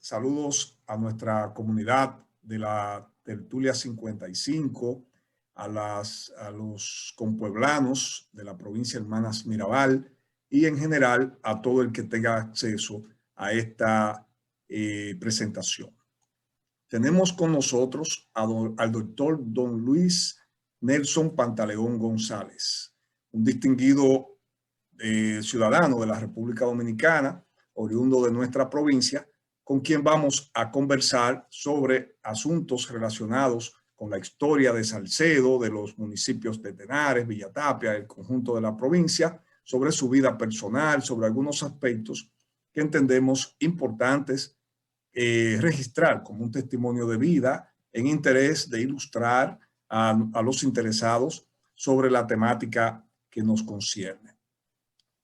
Saludos a nuestra comunidad de la Tertulia 55, a los compueblanos de la provincia Hermanas Mirabal y en general a todo el que tenga acceso a esta presentación. Tenemos con nosotros al doctor don Luis Nelson Pantaleón González, un distinguido ciudadano de la República Dominicana, oriundo de nuestra provincia, con quien vamos a conversar sobre asuntos relacionados con la historia de Salcedo, de los municipios de Tenares, Villa Tapia, el conjunto de la provincia, sobre su vida personal, sobre algunos aspectos que entendemos importantes registrar como un testimonio de vida en interés de ilustrar a los interesados sobre la temática que nos concierne.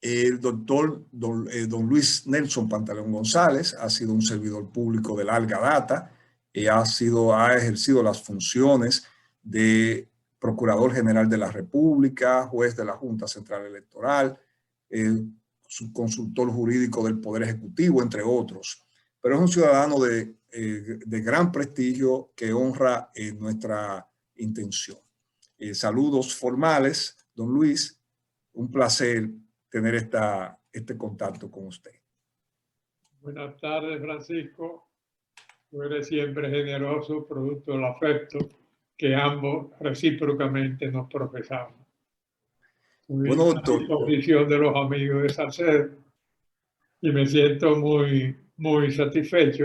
El doctor don Luis Nelson Pantaleón González ha sido un servidor público de larga data, ha ejercido las funciones de Procurador General de la República, juez de la Junta Central Electoral, subconsultor jurídico del Poder Ejecutivo, entre otros. Pero es un ciudadano de gran prestigio que honra nuestra intención. Saludos formales, don Luis, un placer tener este contacto con usted. Buenas tardes, Francisco. Tú eres siempre generoso, producto del afecto que ambos recíprocamente nos profesamos. Bueno, doctor, a disposición de los amigos de Salcedo y me siento muy satisfecho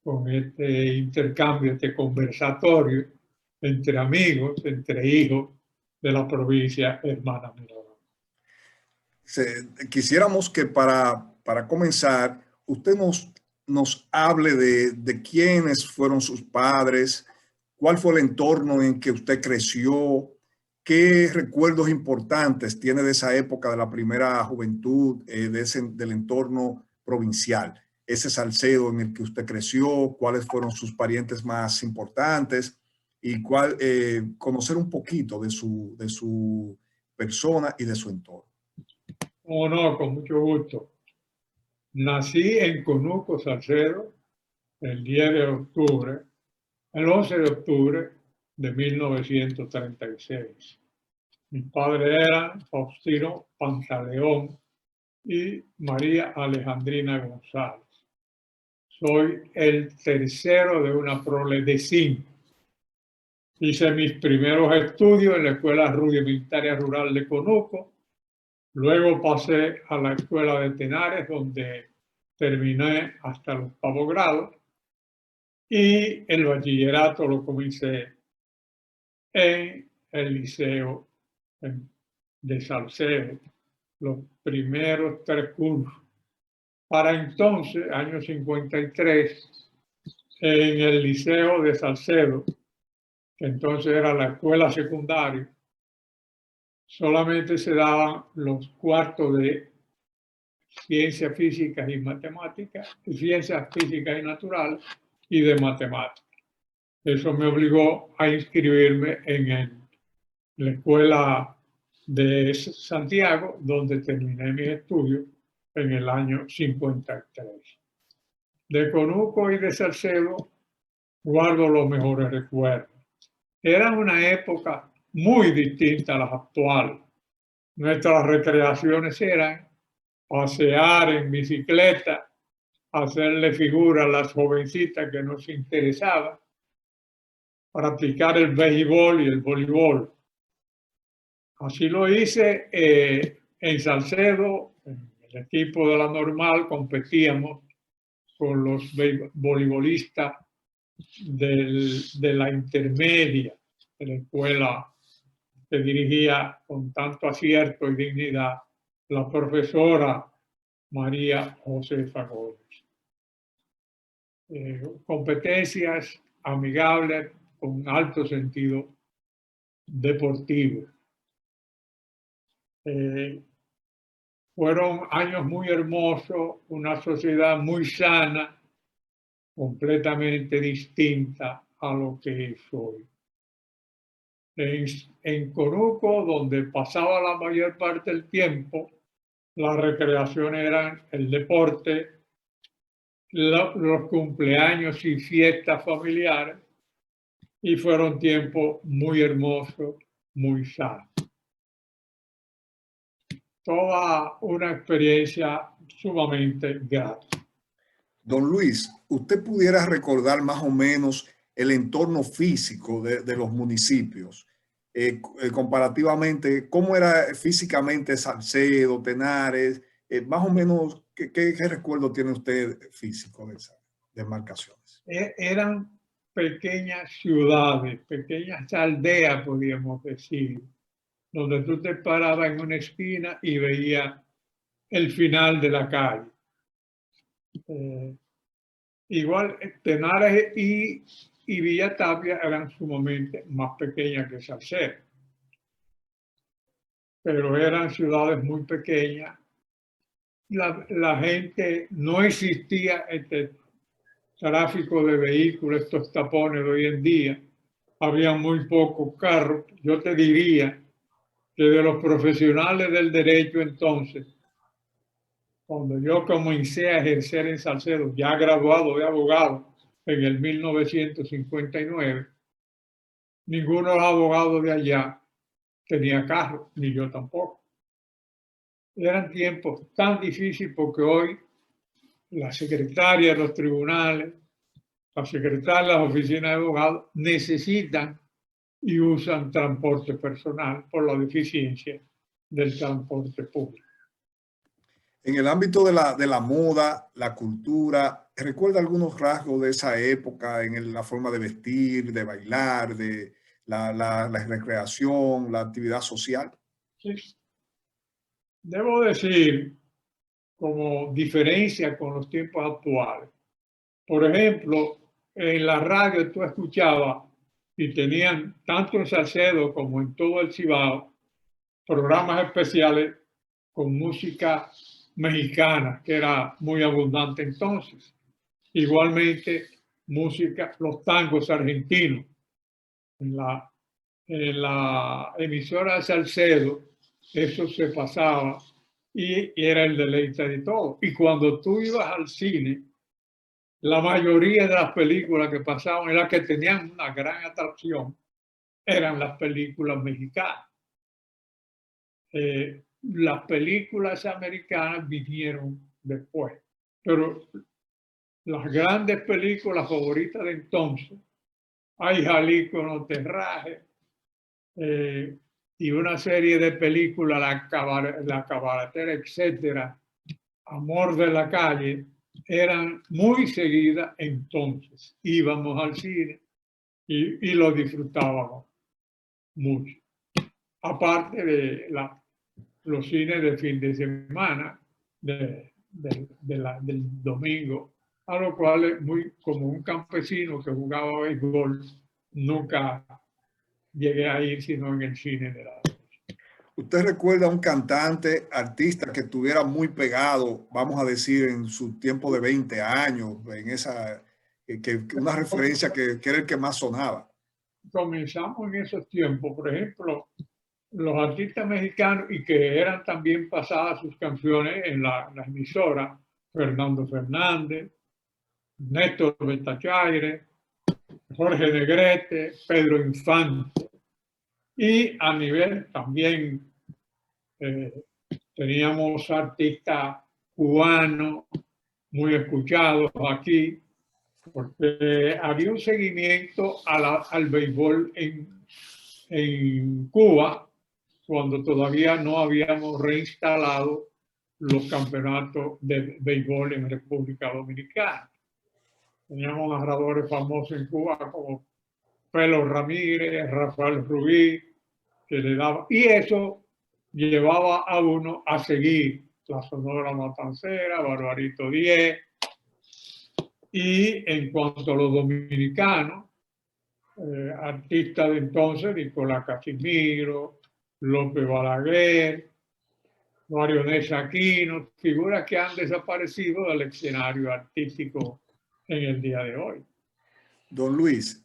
con este intercambio, este conversatorio entre amigos, entre hijos de la provincia Hermanas Mirabal. Quisiéramos que para comenzar, usted nos hable de quiénes fueron sus padres, cuál fue el entorno en que usted creció, qué recuerdos importantes tiene de esa época de la primera juventud, del entorno provincial, ese Salcedo en el que usted creció, cuáles fueron sus parientes más importantes y conocer un poquito de su persona y de su entorno. Oh, no, con mucho gusto. Nací en Conuco, Salcedo, el 11 de octubre de 1936. Mis padres eran Faustino Pantaleón y María Alejandrina González. Soy el tercero de una prole de 5. Hice mis primeros estudios en la Escuela Rudimentaria Rural de Conuco. Luego pasé a la Escuela de Tenares, donde terminé hasta los 8º grado. Y el bachillerato lo comencé en el Liceo de Salcedo, los primeros 3 cursos. Para entonces, año 53, en el Liceo de Salcedo, que entonces era la escuela secundaria, solamente se daban los cuartos de ciencias físicas y matemáticas, ciencias físicas y naturales y de matemáticas. Eso me obligó a inscribirme en la escuela de Santiago, donde terminé mis estudios en el año 53. De Conuco y de Salcedo guardo los mejores recuerdos. Era una época muy distinta a las actuales. Nuestras recreaciones eran pasear en bicicleta, hacerle figura a las jovencitas que nos interesaban, practicar el béisbol y el voleibol. Así lo hice en Salcedo, en el equipo de la Normal, competíamos con los voleibolistas de la intermedia, de la escuela que dirigía con tanto acierto y dignidad la profesora María Josefa Gómez. Competencias amigables con alto sentido deportivo. Fueron años muy hermosos, una sociedad muy sana, completamente distinta a lo que soy. En Conuco, donde pasaba la mayor parte del tiempo, las recreaciones eran el deporte, los cumpleaños y fiestas familiares, y fueron tiempos muy hermosos, muy sanos. Toda una experiencia sumamente grata. Don Luis, ¿usted pudiera recordar más o menos el entorno físico de los municipios? Comparativamente, ¿cómo era físicamente Salcedo, Tenares? Más o menos, ¿qué recuerdo tiene usted físico de esas demarcaciones? Eran pequeñas ciudades, pequeñas aldeas, podríamos decir, donde tú te parabas en una esquina y veías el final de la calle. Igual Tenares y Villa Tapia eran sumamente más pequeñas que Salcedo, pero eran ciudades muy pequeñas. La gente, no existía este tráfico de vehículos, estos tapones de hoy en día, había muy pocos carros. Yo te diría que de los profesionales del derecho entonces, cuando yo comencé a ejercer en Salcedo, ya graduado de abogado en el 1959, ninguno de los abogados de allá tenía carro, ni yo tampoco. Eran tiempos tan difíciles porque hoy la secretaria de los tribunales, la secretaria de las oficinas de abogados necesitan y usan transporte personal por la deficiencia del transporte público. En el ámbito de la moda, la cultura, ¿recuerda algunos rasgos de esa época en la forma de vestir, de bailar, de la recreación, la actividad social? Sí. Debo decir, como diferencia con los tiempos actuales, por ejemplo, en la radio tú escuchabas y tenían tanto en Salcedo como en todo el Cibao programas especiales con música mexicana, que era muy abundante entonces. Igualmente, música, los tangos argentinos. En la emisora de Salcedo, eso se pasaba y era el deleite de todo. Y cuando tú ibas al cine, la mayoría de las películas que pasaban, las que tenían una gran atracción, eran las películas mexicanas. Las películas americanas vinieron después, pero las grandes películas favoritas de entonces, Ay Jalisco no te rajes, y una serie de películas, La Cabaretera, etcétera, Amor de la Calle, eran muy seguidas entonces. Íbamos al cine y lo disfrutábamos mucho. Aparte de los cines de fin de semana, del domingo, a lo cual, como un campesino que jugaba béisbol, nunca llegué a ir sino en el cine de la noche. ¿Usted recuerda a un cantante, artista que estuviera muy pegado, vamos a decir, en su tiempo de 20 años, en esa, una referencia que era el que más sonaba? Comenzamos en esos tiempos, por ejemplo, los artistas mexicanos y que eran también pasadas sus canciones en la emisora, Fernando Fernández, Néstor Betachaire, Jorge Negrete, Pedro Infante. Y a nivel también teníamos artistas cubanos muy escuchados aquí, porque había un seguimiento al béisbol en Cuba cuando todavía no habíamos reinstalado los campeonatos de béisbol en República Dominicana. Teníamos narradores famosos en Cuba como Pelo Ramírez, Rafael Rubí, que le daba, y eso llevaba a uno a seguir la Sonora Matancera, Barbarito 10, y en cuanto a los dominicanos, artistas de entonces, Nicolás Casimiro, López Balaguer, Mario Nés Aquino, figuras que han desaparecido del escenario artístico en el día de hoy. Don Luis,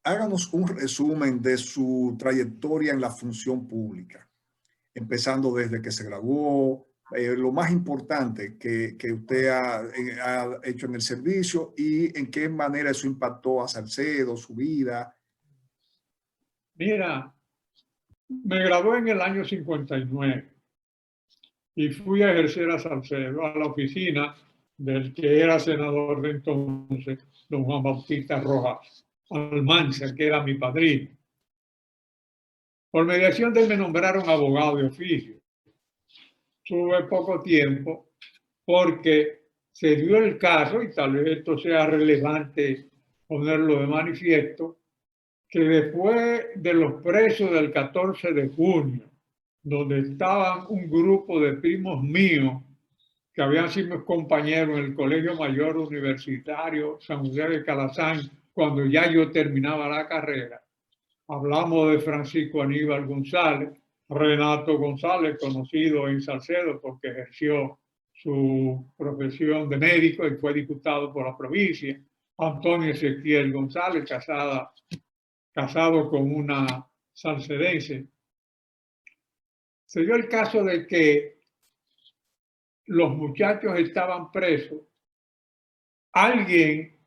háganos un resumen de su trayectoria en la función pública, empezando desde que se graduó, lo más importante que usted ha hecho en el servicio y en qué manera eso impactó a Salcedo, su vida. Mira, me gradué en el año 59 y fui a ejercer a Salcedo, a la oficina del que era senador de entonces, don Juan Bautista Rojas Almanza, que era mi padrino. Por mediación de él me nombraron abogado de oficio. Tuve poco tiempo porque se dio el caso, y tal vez esto sea relevante ponerlo de manifiesto, que después de los presos del 14 de junio, donde estaban un grupo de primos míos que habían sido mis compañeros en el Colegio Mayor Universitario San José de Calazán, cuando ya yo terminaba la carrera. Hablamos de Francisco Aníbal González, Renato González, conocido en Salcedo porque ejerció su profesión de médico y fue diputado por la provincia, Antonio Ezequiel González, casado con una salcedense. Se dio el caso de que los muchachos estaban presos. Alguien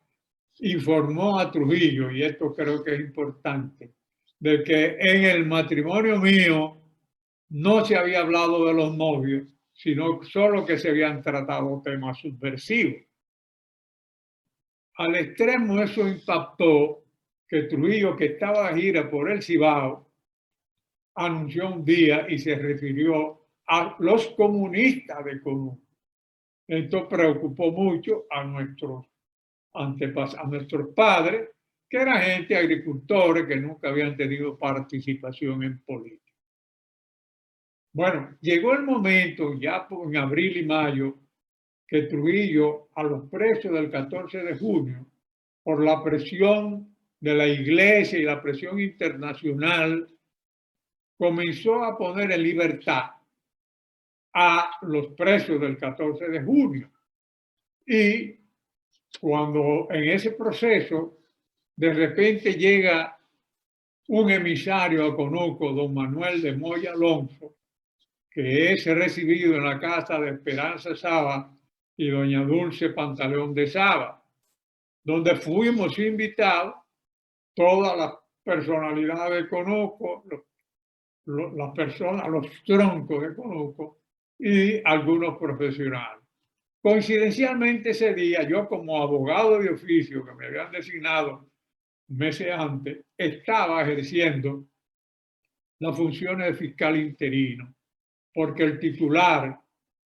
informó a Trujillo, y esto creo que es importante, de que en el matrimonio mío no se había hablado de los novios, sino solo que se habían tratado temas subversivos. Al extremo eso impactó que Trujillo, que estaba de gira por el Cibao, anunció un día y se refirió a los comunistas de Conuco. Esto preocupó mucho a nuestros padres, que eran gente agricultores que nunca habían tenido participación en política. Bueno, llegó el momento, ya en abril y mayo, que Trujillo, a los presos del 14 de junio, por la presión de la Iglesia y la presión internacional, comenzó a poner en libertad a los presos del 14 de junio. Y cuando en ese proceso de repente llega un emisario a Conuco, don Manuel de Moya Alonso, que es recibido en la casa de Esperanza Saba y doña Dulce Pantaleón de Saba, donde fuimos invitados todas las personalidades de Conuco, las personas, los troncos de Conuco y algunos profesionales. Coincidencialmente ese día, yo como abogado de oficio que me habían designado meses antes, estaba ejerciendo las funciones de fiscal interino, porque el titular,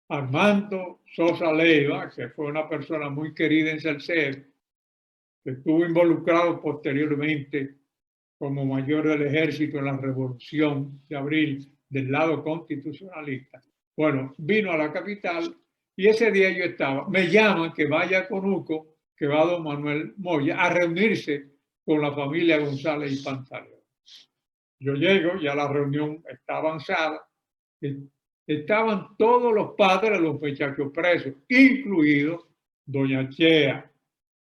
Armando Sosa Leiva, que fue una persona muy querida en Salcedo, que estuvo involucrado posteriormente como mayor del ejército en la Revolución de Abril del lado constitucionalista. Bueno, vino a la capital y ese día yo estaba, me llaman que vaya a Conuco, que va don Manuel Moya, a reunirse con la familia González y Pantaleón. Yo llego, ya la reunión está avanzada, estaban todos los padres de los muchachos presos, incluidos doña Chea,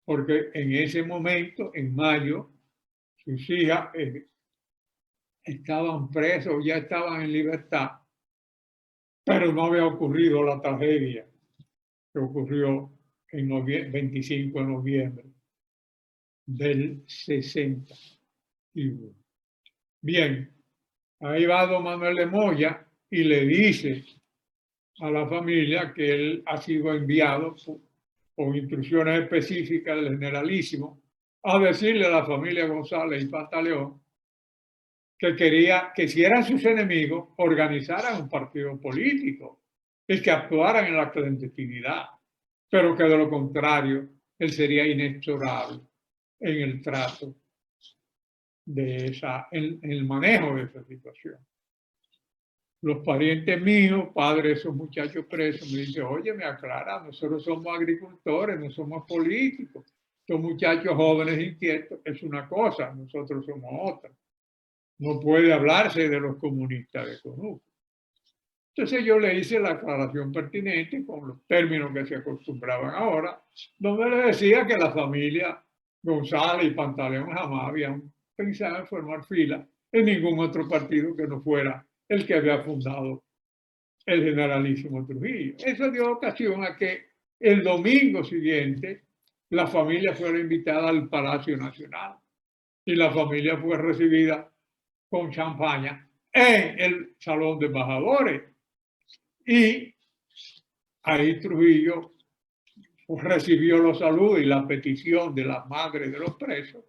porque en ese momento, en mayo, sus hijas estaban presos, ya estaban en libertad, pero no había ocurrido la tragedia que ocurrió en 25 de noviembre del 61. Bien, ahí va don Manuel de Moya y le dice a la familia que él ha sido enviado con instrucciones específicas del generalísimo a decirle a la familia González y Pantaleón que quería que si eran sus enemigos organizaran un partido político y que actuaran en la clandestinidad, pero que de lo contrario él sería inexorable en el trato de en el manejo de esa situación. Los parientes míos, padres de esos muchachos presos, me dicen, oye, me aclara, nosotros somos agricultores, no somos políticos. Estos muchachos jóvenes inquietos es una cosa, nosotros somos otra. No puede hablarse de los comunistas de Conuco. Entonces yo le hice la aclaración pertinente con los términos que se acostumbraban ahora, donde le decía que la familia González y Pantaleón jamás habían pensado en formar fila en ningún otro partido que no fuera el que había fundado el generalísimo Trujillo. Eso dio ocasión a que el domingo siguiente la familia fuera invitada al Palacio Nacional y la familia fue recibida con champaña en el Salón de Embajadores. Y ahí Trujillo recibió los saludos y la petición de las madres de los presos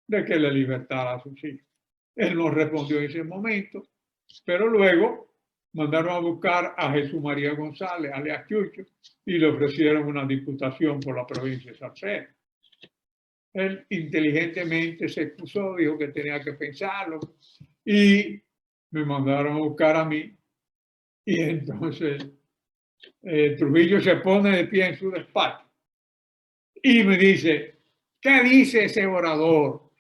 de que le libertara a sus hijos. Él no respondió en ese momento, pero luego mandaron a buscar a Jesús María González, alias Chucho, y le ofrecieron una diputación por la provincia de Salcedo. Él inteligentemente se excusó, dijo que tenía que pensarlo, y me mandaron a buscar a mí, y entonces Trujillo se pone de pie en su despacho y me dice, ¿qué dice ese orador?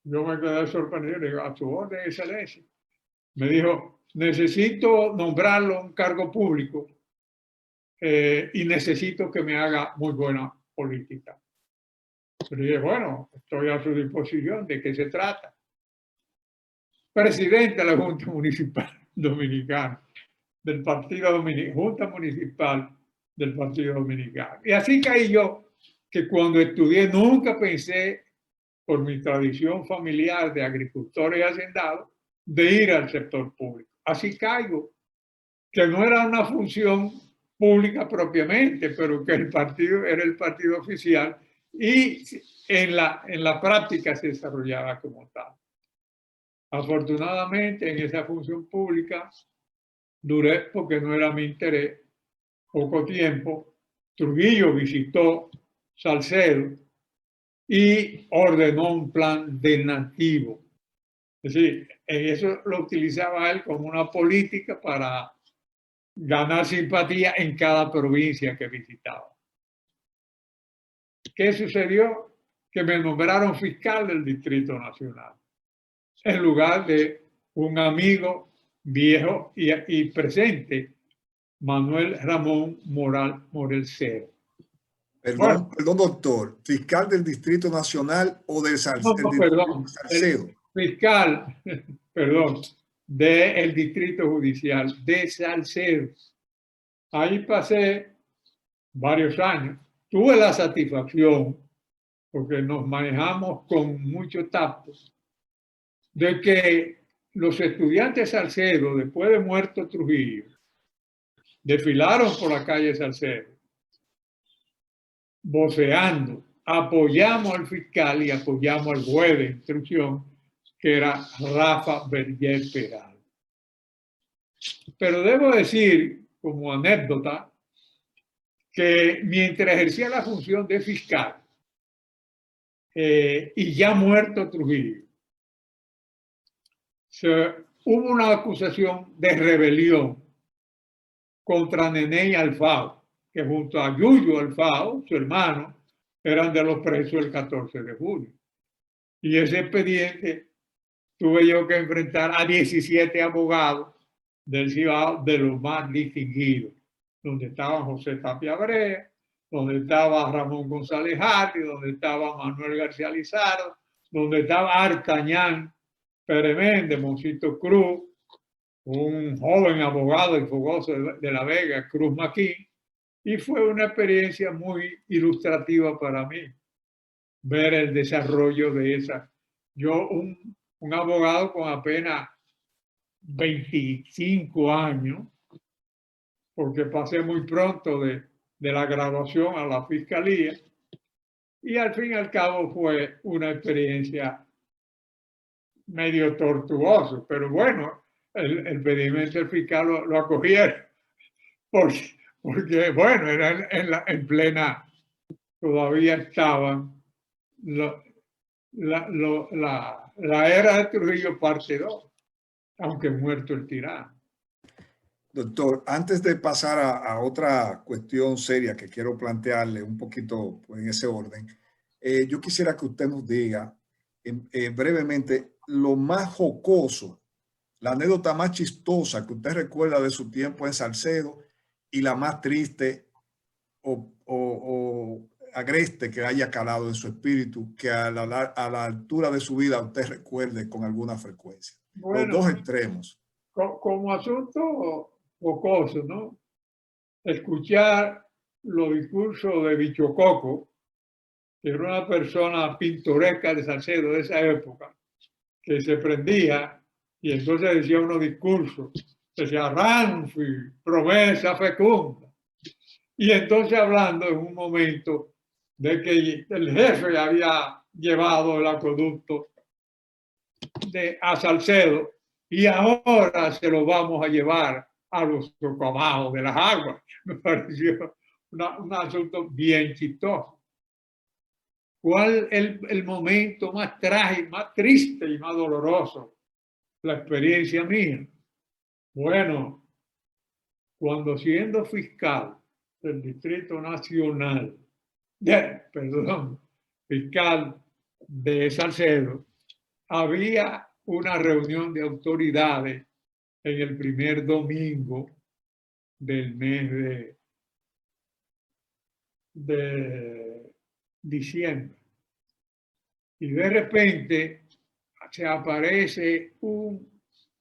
Yo me quedé sorprendido, le digo, a su orden, excelencia. Me dijo, necesito nombrarlo un cargo público y necesito que me haga muy buena política. Le dije, bueno, estoy a su disposición. ¿De qué se trata? Presidente de la Junta Municipal Dominicana, del Partido Dominicano, Junta Municipal del Partido Dominicano. Y así caí yo, que cuando estudié nunca pensé, por mi tradición familiar de agricultores y hacendados, de ir al sector público. Así caigo, que no era una función pública propiamente, pero que el partido era el partido oficial y en la práctica se desarrollaba como tal. Afortunadamente, en esa función pública duré, porque no era mi interés, poco tiempo. Trujillo visitó Salcedo y ordenó un plan de nativo. Es decir, eso lo utilizaba él como una política para ganar simpatía en cada provincia que visitaba. ¿Qué sucedió? Que me nombraron fiscal del Distrito Nacional, en lugar de un amigo viejo y presente, Manuel Ramón Morel-Cero. Perdón, perdón, doctor. ¿Fiscal del Distrito Nacional o del No, perdón, Salcedo? Fiscal, perdón, del Distrito Judicial de Salcedo. Ahí pasé varios años. Tuve la satisfacción, porque nos manejamos con mucho tacto, de que los estudiantes Salcedo, después de muerto Trujillo, desfilaron por la calle Salcedo, voceando, apoyamos al fiscal y apoyamos al juez de instrucción, que era Rafa Berger Peral. Pero debo decir, como anécdota, que mientras ejercía la función de fiscal y ya muerto Trujillo, hubo una acusación de rebelión contra Nené Alfao, que junto a Yuyo Alfao, su hermano, eran de los presos el 14 de julio. Y ese expediente tuve yo que enfrentar a 17 abogados del Cibao, de los más distinguidos, donde estaba José Tapia Brea, donde estaba Ramón González Hardy, donde estaba Manuel García Lizardo, donde estaba Artañán Pérez Méndez, Moncito Cruz, un joven abogado y fogoso de La Vega, Cruz Maquín, y fue una experiencia muy ilustrativa para mí, ver el desarrollo de esa. Yo, un abogado con apenas 25 años, porque pasé muy pronto de la graduación a la fiscalía, y al fin y al cabo fue una experiencia medio tortuosa, pero bueno, el pedimento del fiscal lo acogieron, porque bueno, era en plena, todavía estaban la era de Trujillo parte 2, aunque muerto el tirano. Doctor, antes de pasar a otra cuestión seria que quiero plantearle un poquito pues, en ese orden, yo quisiera que usted nos diga brevemente lo más jocoso, la anécdota más chistosa que usted recuerda de su tiempo en Salcedo y la más triste o agreste que haya calado en su espíritu, que a la altura de su vida usted recuerde con alguna frecuencia. Bueno, los dos extremos. Como asunto jocoso, ¿no? Escuchar los discursos de Bichococo, que era una persona pintoresca de Salcedo de esa época, que se prendía y entonces decía unos discursos, decía Ranfi, promesa fecunda. Y entonces hablando en un momento de que el jefe había llevado el acueducto a Salcedo y ahora se lo vamos a llevar a los socavados de las aguas. Me pareció un asunto bien chistoso. ¿Cuál es el momento más trágico, más triste y más doloroso? La experiencia mía. Bueno, cuando siendo fiscal del Distrito Nacional, perdón, fiscal de Salcedo, había una reunión de autoridades en el primer domingo del mes de diciembre. Y de repente se aparece un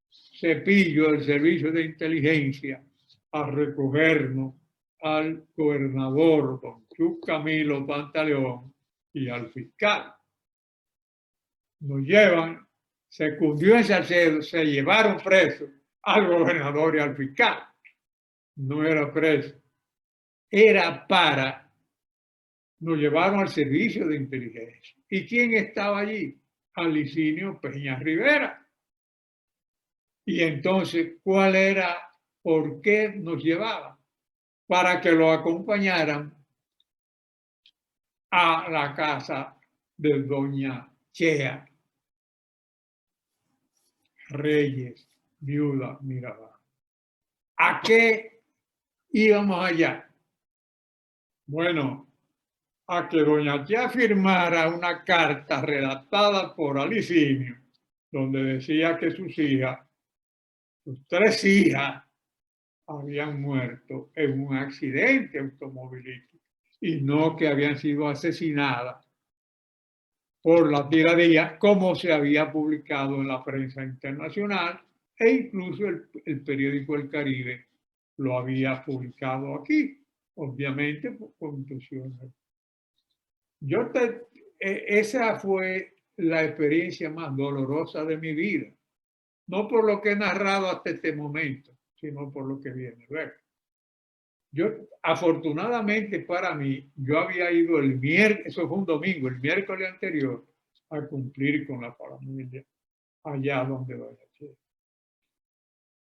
cepillo del servicio de inteligencia a recogernos al gobernador don Chuck Camilo Pantaleón y al fiscal. Nos llevan, se cundió en Salcedo, se llevaron presos al gobernador y al fiscal. No era preso, era para, nos llevaron al servicio de inteligencia. ¿Y quién estaba allí? Alicinio Peña Rivera. Y entonces, ¿cuál era, por qué nos llevaban? Para que lo acompañaran a la casa de doña Chea Reyes, viuda Mirabal. ¿A qué íbamos allá? Bueno, a que doña Chea firmara una carta redactada por Alicinio, donde decía que sus hijas, sus 3 hijas, habían muerto en un accidente automovilístico y no que habían sido asesinadas por la tiradía, como se había publicado en la prensa internacional e incluso el periódico El Caribe lo había publicado aquí, obviamente por contusiones. Esa fue la experiencia más dolorosa de mi vida, no por lo que he narrado hasta este momento, sino por lo que viene luego. Yo, afortunadamente para mí, yo había ido el miércoles, eso fue un domingo, el miércoles anterior, a cumplir con la familia allá donde doña Chea.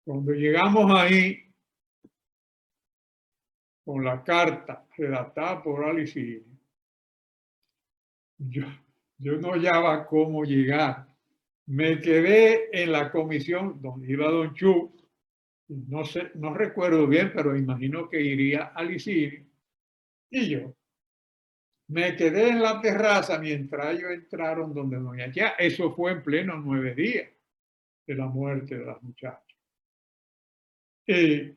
Cuando llegamos ahí, con la carta redactada por Alicinio, yo no hallaba cómo llegar. Me quedé en la comisión donde iba don Chu, no sé, no recuerdo bien, pero imagino que iría Alicinio, y yo. Me quedé en la terraza mientras ellos entraron donde doña Chea. Eso fue en pleno 9 días de la muerte de las muchachas. Y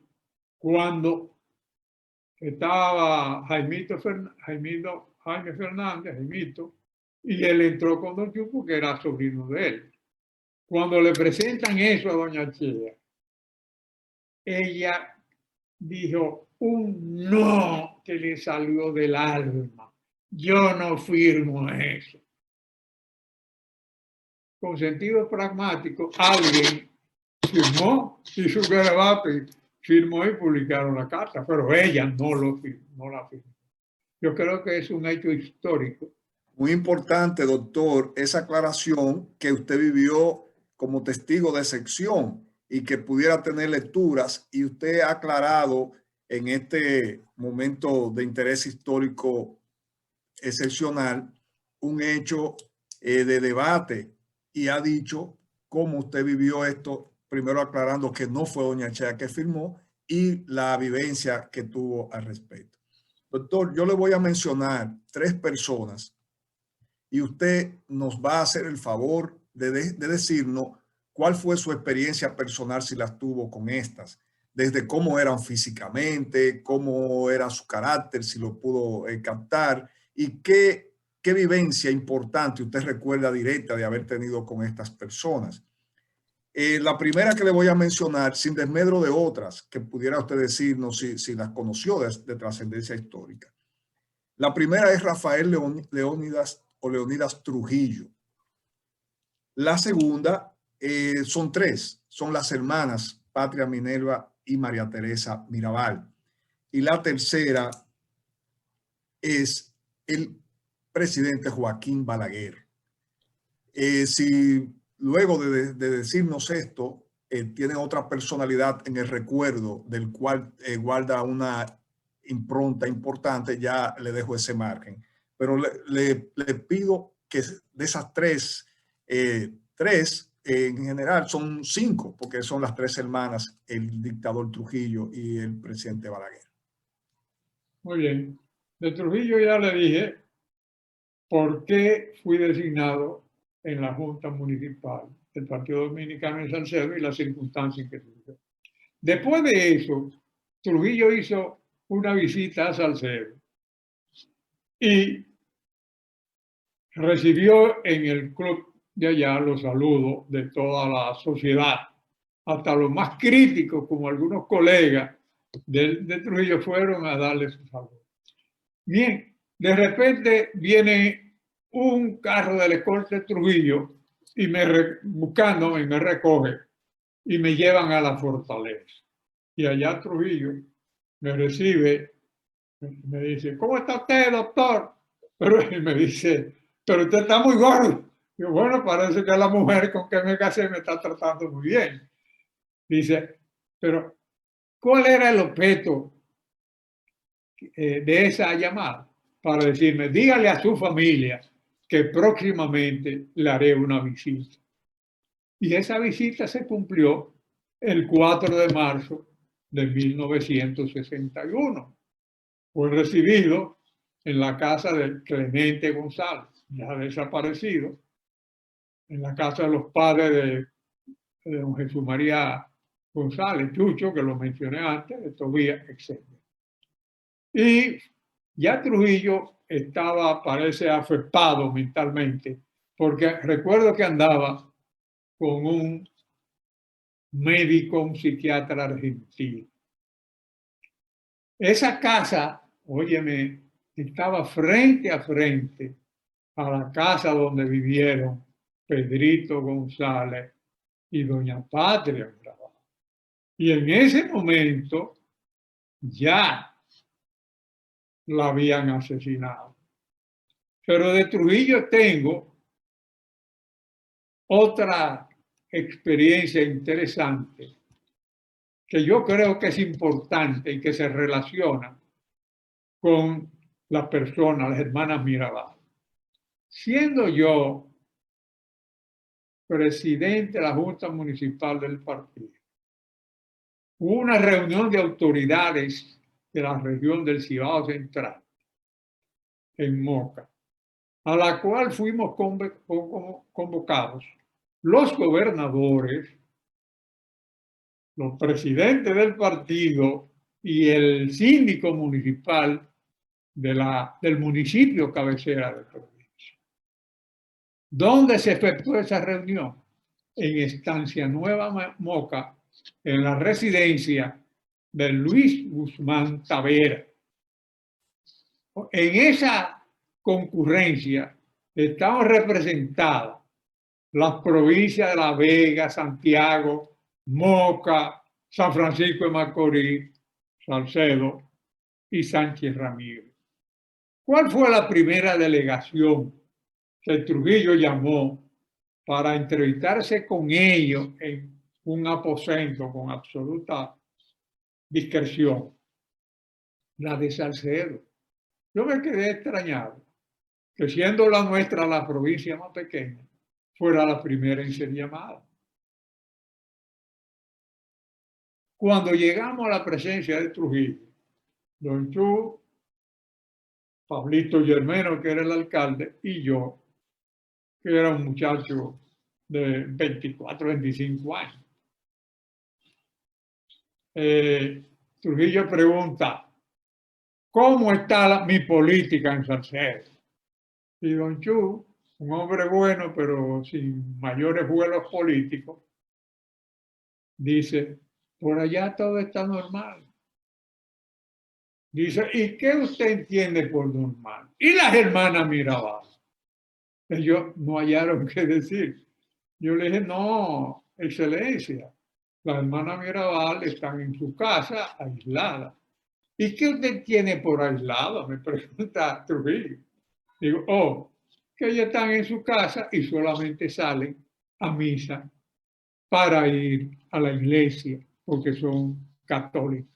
cuando estaba Jaime Fernández, Jaimito, y él entró con don Chupo, que era sobrino de él. Cuando le presentan eso a doña Chea, ella dijo un no que le salió del alma. Yo no firmo eso. Con sentido pragmático, alguien firmó y su garabato firmó y publicaron la carta, pero ella no la firmó. Yo creo que es un hecho histórico. Muy importante, doctor, esa aclaración que usted vivió como testigo de sección y que pudiera tener lecturas, y usted ha aclarado en este momento de interés histórico excepcional un hecho de debate, y ha dicho cómo usted vivió esto, primero aclarando que no fue doña Chea que firmó y la vivencia que tuvo al respecto. Doctor, yo le voy a mencionar 3 personas y usted nos va a hacer el favor de decirnos cuál fue su experiencia personal, si las tuvo con estas, desde cómo eran físicamente, cómo era su carácter, si lo pudo captar, y qué vivencia importante usted recuerda directa de haber tenido con estas personas. La primera que le voy a mencionar, sin desmedro de otras, que pudiera usted decirnos si las conoció de trascendencia histórica. La primera es Rafael Leónidas Trujillo. La segunda son tres, son las hermanas Patria Minerva y María Teresa Mirabal. Y la tercera es el presidente Joaquín Balaguer. Si luego de decirnos esto, tiene otra personalidad en el recuerdo del cual guarda una impronta importante, ya le dejo ese margen. Pero le pido que de esas tres, en general son cinco, porque son las tres hermanas, el dictador Trujillo y el presidente Balaguer. Muy bien. De Trujillo ya le dije por qué fui designado en la Junta Municipal del Partido Dominicano en Salcedo y las circunstancias que surgió. Después de eso, Trujillo hizo una visita a Salcedo y recibió en el club de allá los saludos de toda la sociedad, hasta los más críticos, como algunos colegas de Trujillo, fueron a darle su saludo. Bien, de repente viene un carro del escolta de Trujillo y buscándome, me recoge y me llevan a la fortaleza. Y allá Trujillo me recibe, me dice, ¿cómo está usted, doctor? Pero y me dice, pero usted está muy gordo. Y yo, bueno, parece que la mujer con que me casé me está tratando muy bien. Dice, pero ¿cuál era el objeto de esa llamada? Para decirme, dígale a su familia que próximamente le haré una visita. Y esa visita se cumplió el 4 de marzo de 1961. Fue recibido en la casa del Clemente González, ya desaparecido, en la casa de los padres de don Jesús María González, Chucho, que lo mencioné antes, de Tobías, etc. Y ya Trujillo estaba, parece, afectado mentalmente, porque recuerdo que andaba con un médico, un psiquiatra argentino. Esa casa, óyeme, estaba frente a frente a la casa donde vivieron Pedrito González y doña Patria Mirabal. Y en ese momento ya la habían asesinado. Pero de Trujillo tengo otra experiencia interesante que yo creo que es importante y que se relaciona con la persona, las hermanas Mirabal. Siendo yo presidente de la Junta Municipal del partido, hubo una reunión de autoridades de la región del Cibao Central, en Moca, a la cual fuimos convocados los gobernadores, los presidentes del partido y el síndico municipal del municipio cabecera de provincia. ¿Dónde se efectuó esa reunión? En Estancia Nueva Moca, en la residencia de Luis Guzmán Tavera. En esa concurrencia estaban representadas las provincias de La Vega, Santiago, Moca, San Francisco de Macorís, Salcedo y Sánchez Ramírez. ¿Cuál fue la primera delegación que Trujillo llamó para entrevistarse con ellos en un aposento con absoluta discreción? La de Salcedo. Yo me quedé extrañado que, siendo la nuestra la provincia más pequeña, fuera la primera en ser llamada. Cuando llegamos a la presencia de Trujillo, don Chu, Pablito Germeno, que era el alcalde, y yo, que era un muchacho de 24, 25 años. Trujillo pregunta, ¿cómo está mi política en Salcedo? Y don Chu, un hombre bueno, pero sin mayores vuelos políticos, dice, por allá todo está normal. Dice, ¿y qué usted entiende por normal? Y las hermanas Mirabal. Ellos no hallaron qué decir. Yo le dije, no, excelencia, las hermanas Mirabal están en su casa aisladas. ¿Y qué usted tiene por aislado? Me pregunta Trujillo. Digo, oh, que ellos están en su casa y solamente salen a misa para ir a la iglesia, porque son católicos.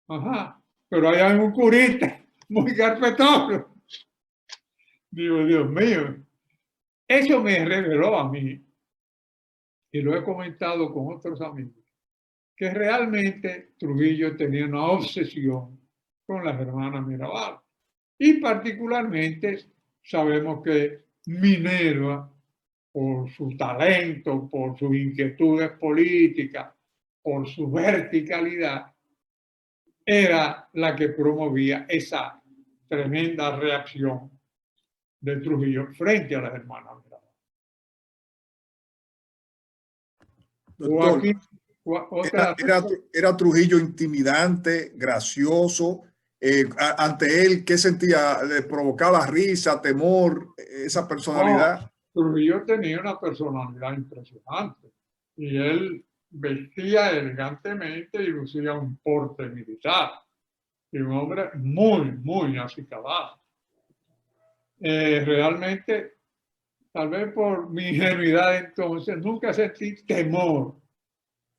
Ajá, pero allá hay un curita muy carpetón. Digo, Dios mío, eso me reveló a mí, y lo he comentado con otros amigos, que realmente Trujillo tenía una obsesión con las hermanas Mirabal. Y particularmente sabemos que Minerva, por su talento, por sus inquietudes políticas, por su verticalidad, era la que promovía esa tremenda reacción de Trujillo frente a las hermanas Mirabal. Doctor, Otra, era Trujillo intimidante, gracioso. Ante él, ¿qué sentía? ¿Le provocaba risa, temor, esa personalidad? no, Trujillo tenía una personalidad impresionante y él vestía elegantemente y lucía un porte militar. Y un hombre muy, muy acicalado. Realmente, tal vez por mi ingenuidad entonces, nunca sentí temor.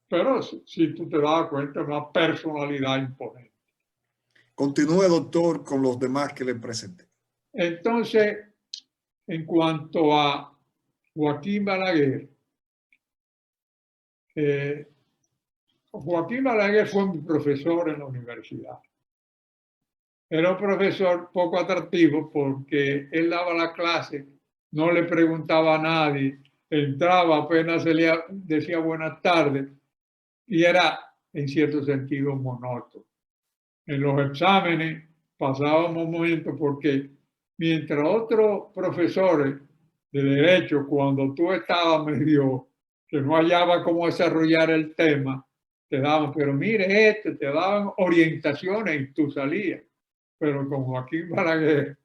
Pero si tú te das cuenta, es una personalidad imponente. Continúe, doctor, con los demás que le presenté. Entonces, en cuanto a Joaquín Balaguer, Joaquín Balaguer fue mi profesor en la universidad. Era un profesor poco atractivo porque él daba la clase, no le preguntaba a nadie, entraba, apenas se le decía buenas tardes y era en cierto sentido monótono. En los exámenes pasábamos momentos porque mientras otros profesores de derecho, cuando tú estabas medio que no hallaba cómo desarrollar el tema, te daban, pero mire esto, te daban orientaciones y tú salías. Pero con Joaquín Balaguer,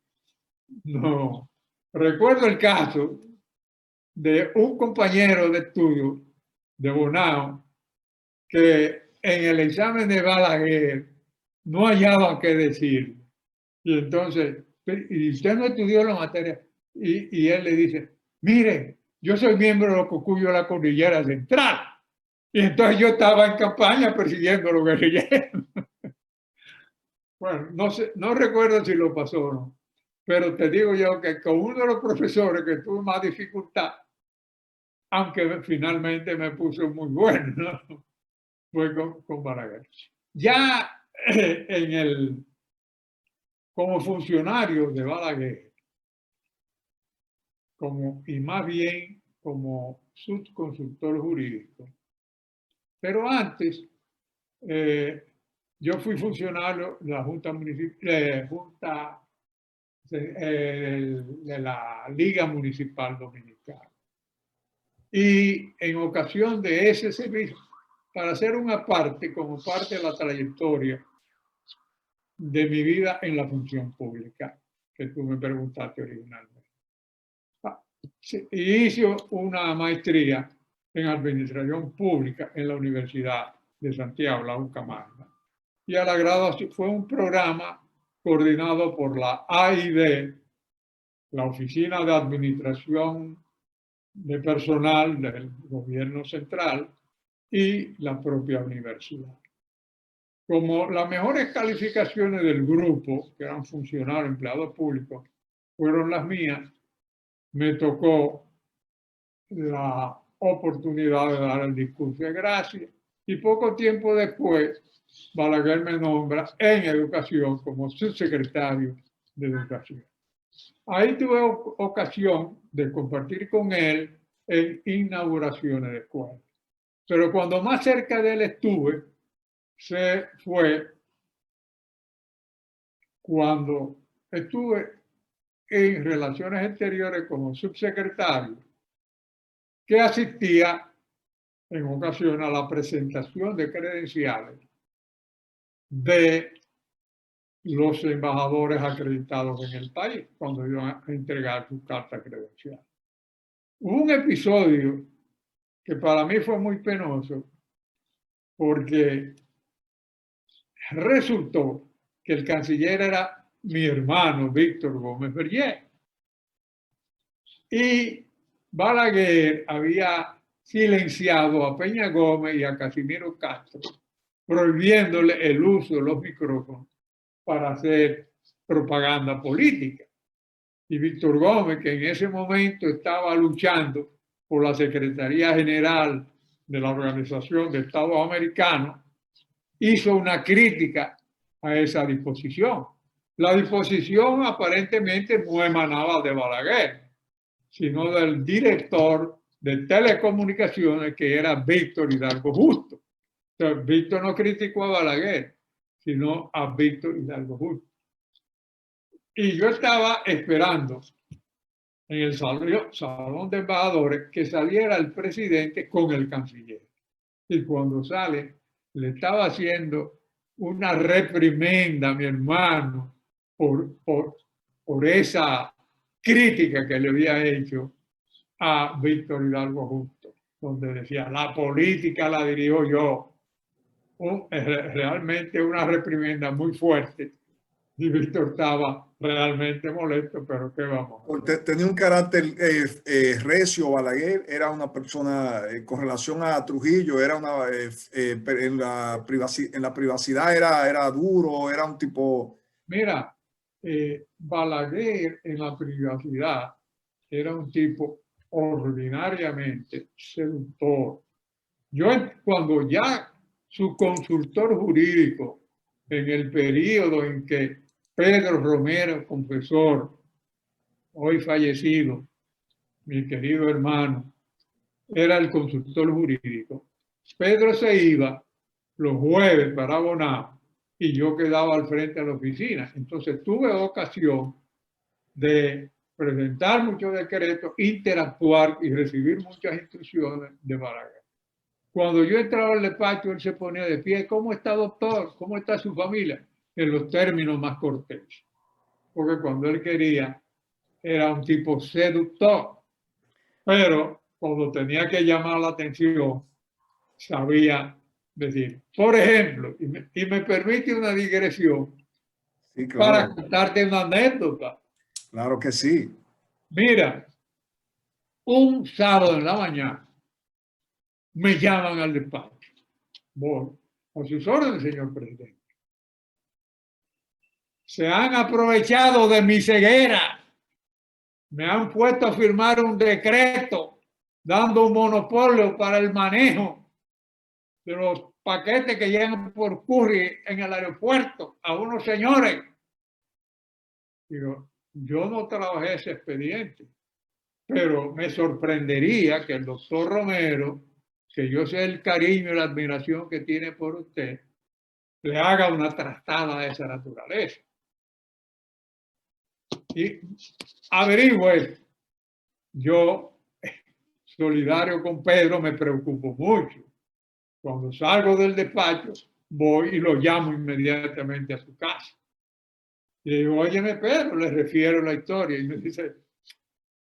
no. Recuerdo el caso de un compañero de estudio de Bonao que en el examen de Balaguer no hallaba qué decir. Y entonces, y usted no estudió la materia. Y él le dice, mire, yo soy miembro de los Cocuyos de la Cordillera Central. Y entonces yo estaba en campaña persiguiendo a los guerrilleros. Bueno, no sé, no recuerdo si lo pasó o no, pero te digo yo que con uno de los profesores que tuvo más dificultad, aunque finalmente me puso muy bueno, ¿no? Fue con Balaguer. Ya como funcionario de Balaguer, y más bien como subconsultor jurídico, pero antes yo fui funcionario de la Junta Municipal, de la Liga Municipal Dominicana. Y en ocasión de ese servicio, para hacer una parte, como parte de la trayectoria de mi vida en la función pública, que tú me preguntaste originalmente. Hice una maestría en Administración Pública en la Universidad de Santiago, la UCA Magna. Y a la graduación fue un programa coordinado por la AID, la Oficina de Administración de Personal del Gobierno Central, y la propia universidad. Como las mejores calificaciones del grupo, que eran funcionarios, empleados públicos, fueron las mías, me tocó la oportunidad de dar el discurso de gracia y poco tiempo después Balaguer me nombra en educación como subsecretario de educación. Ahí tuve ocasión de compartir con él en inauguraciones de escuelas. Pero cuando más cerca de él estuve, se fue cuando estuve en Relaciones Exteriores como subsecretario, que asistía en ocasión a la presentación de credenciales de los embajadores acreditados en el país cuando iban a entregar su carta credencial. Hubo un episodio que para mí fue muy penoso porque resultó que el canciller era mi hermano Víctor Gómez Vergés y Balaguer había silenciado a Peña Gómez y a Casimiro Castro, prohibiéndole el uso de los micrófonos para hacer propaganda política. Y Víctor Gómez, que en ese momento estaba luchando por la Secretaría General de la Organización de Estados Americanos, hizo una crítica a esa disposición. La disposición aparentemente no emanaba de Balaguer, sino del director de telecomunicaciones, que era Víctor Hidalgo Justo. Entonces, Víctor no criticó a Balaguer, sino a Víctor Hidalgo Justo. Y yo estaba esperando en el salón de embajadores que saliera el presidente con el canciller. Y cuando sale, le estaba haciendo una reprimenda a mi hermano por esa crítica que le había hecho a Víctor Hidalgo Justo, donde decía, la política la dirijo yo. Realmente una reprimenda muy fuerte. Y Víctor estaba realmente molesto, pero ¿qué vamos a hacer? Tenía un carácter recio. Balaguer era una persona con relación a Trujillo, era una en la privacidad era duro, era un tipo. Mira, Balaguer en la privacidad era un tipo ordinariamente seductor. Yo, cuando ya su consultor jurídico, en el periodo en que Pedro Romero, confesor, hoy fallecido, mi querido hermano, era el consultor jurídico, Pedro se iba los jueves para Bonao y yo quedaba al frente de la oficina. Entonces tuve ocasión de presentar muchos decretos, interactuar y recibir muchas instrucciones de Balaguer. Cuando yo entraba al despacho, él se ponía de pie. ¿Cómo está, doctor? ¿Cómo está su familia? En los términos más corteses. Porque cuando él quería, era un tipo seductor. Pero cuando tenía que llamar la atención, sabía decir. Por ejemplo, y me permite una digresión, Sí, para claro. contarte una anécdota. Claro que sí. Mira, un sábado en la mañana me llaman al despacho. Voy a sus órdenes, señor presidente. Se han aprovechado de mi ceguera. Me han puesto a firmar un decreto dando un monopolio para el manejo de los paquetes que llegan por curry en el aeropuerto a unos señores. Digo, yo no trabajé ese expediente, pero me sorprendería que el doctor Romero, que yo sé el cariño y la admiración que tiene por usted, le haga una trastada de esa naturaleza. Y averigüe eso. Yo, solidario con Pedro, me preocupo mucho. Cuando salgo del despacho, voy y lo llamo inmediatamente a su casa. Y digo, óyeme, Pedro, le refiero la historia. Y me dice,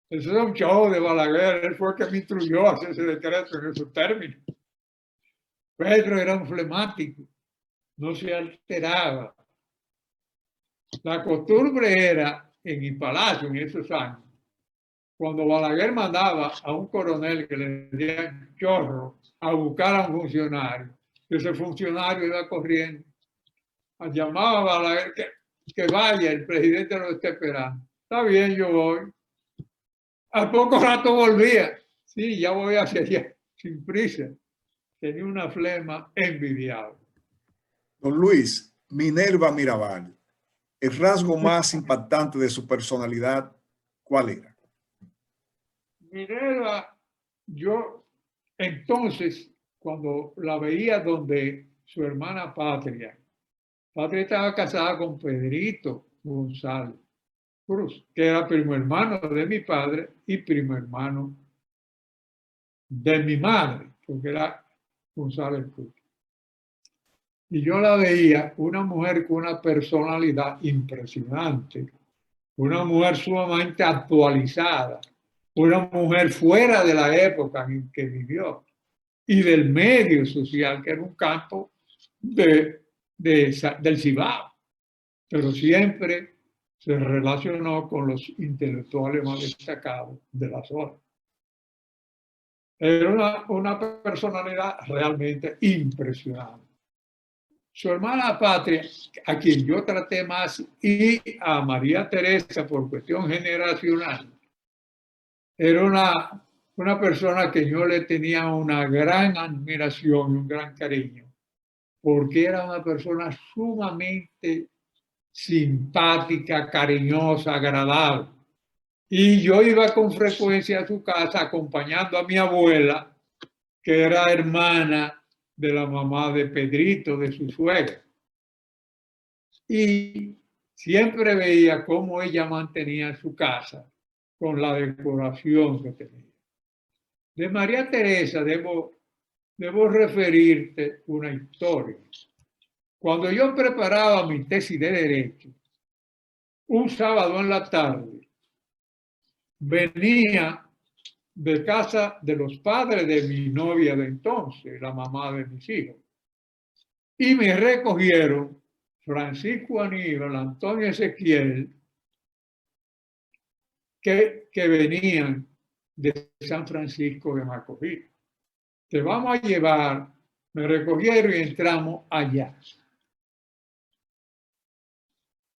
eso es un show de Balaguer, él fue el que me instruyó a hacer ese decreto en esos términos. Pedro era un flemático, no se alteraba. La costumbre era, en mi palacio en esos años, cuando Balaguer mandaba a un coronel que le decían chorro a buscar a un funcionario, ese funcionario iba corriendo, llamaba a Balaguer que vaya, el presidente lo está esperando. Está bien, yo voy. Al poco rato volvía. Sí, ya voy hacia allá, sin prisa. Tenía una flema envidiable. Don Luis, Minerva Mirabal, el rasgo más impactante de su personalidad, ¿cuál era? Minerva, yo entonces, cuando la veía donde su hermana Patria estaba casada con Pedrito González Cruz, que era primo hermano de mi padre y primo hermano de mi madre, porque era González Cruz. Y yo la veía, una mujer con una personalidad impresionante, una mujer sumamente actualizada, una mujer fuera de la época en que vivió y del medio social, que era un campo del Cibao, pero siempre se relacionó con los intelectuales más destacados de la zona. Era una personalidad realmente impresionante. Su hermana Patria, a quien yo traté más, y a María Teresa por cuestión generacional, era una persona que yo le tenía una gran admiración y un gran cariño, porque era una persona sumamente simpática, cariñosa, agradable. Y yo iba con frecuencia a su casa acompañando a mi abuela, que era hermana de la mamá de Pedrito, de su suegra. Y siempre veía cómo ella mantenía su casa con la decoración que tenía. De María Teresa debo referirte una historia. Cuando yo preparaba mi tesis de Derecho, un sábado en la tarde, venía de casa de los padres de mi novia de entonces, la mamá de mis hijos, y me recogieron Francisco Aníbal, Antonio Ezequiel, que venían de San Francisco de Macorís. Te vamos a llevar, me recogieron y entramos allá.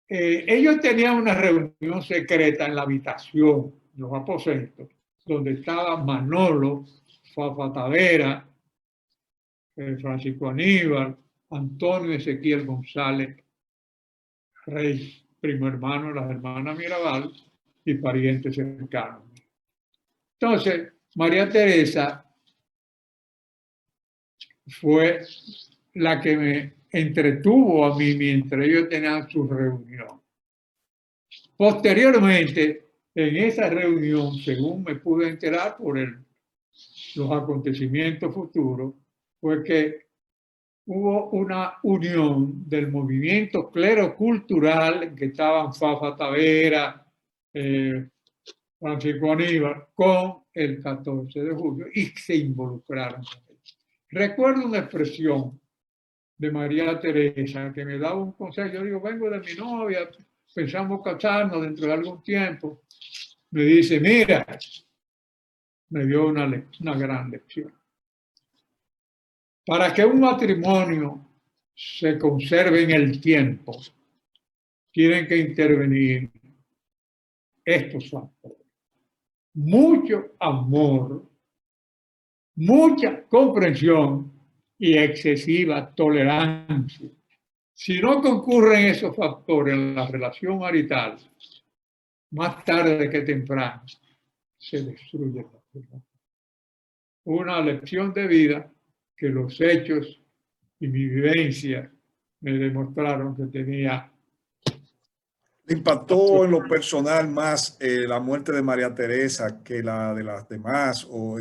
Ellos tenían una reunión secreta en la habitación, los aposentos, donde estaba Manolo, Fafa Tavera, Francisco Aníbal, Antonio Ezequiel González Rey, primo hermano de las hermanas Mirabal y parientes cercanos. Entonces, María Teresa fue la que me entretuvo a mí mientras ellos tenían su reunión. Posteriormente, en esa reunión, según me pude enterar por los acontecimientos futuros, fue que hubo una unión del movimiento clero-cultural en que estaban Fafa Tavera, Francisco Aníbal, con el 14 de julio y se involucraron. Recuerdo una expresión de María Teresa que me daba un consejo. Yo digo, vengo de mi novia, pensamos casarnos dentro de algún tiempo. Me dice, mira, me dio una gran lección. Para que un matrimonio se conserve en el tiempo, tienen que intervenir estos factores. Mucho amor, mucha comprensión y excesiva tolerancia. Si no concurren esos factores en la relación marital, más tarde que temprano se destruye la relación. Una lección de vida que los hechos y mi vivencia me demostraron que tenía. ¿Le impactó en lo personal más la muerte de María Teresa que la de las demás o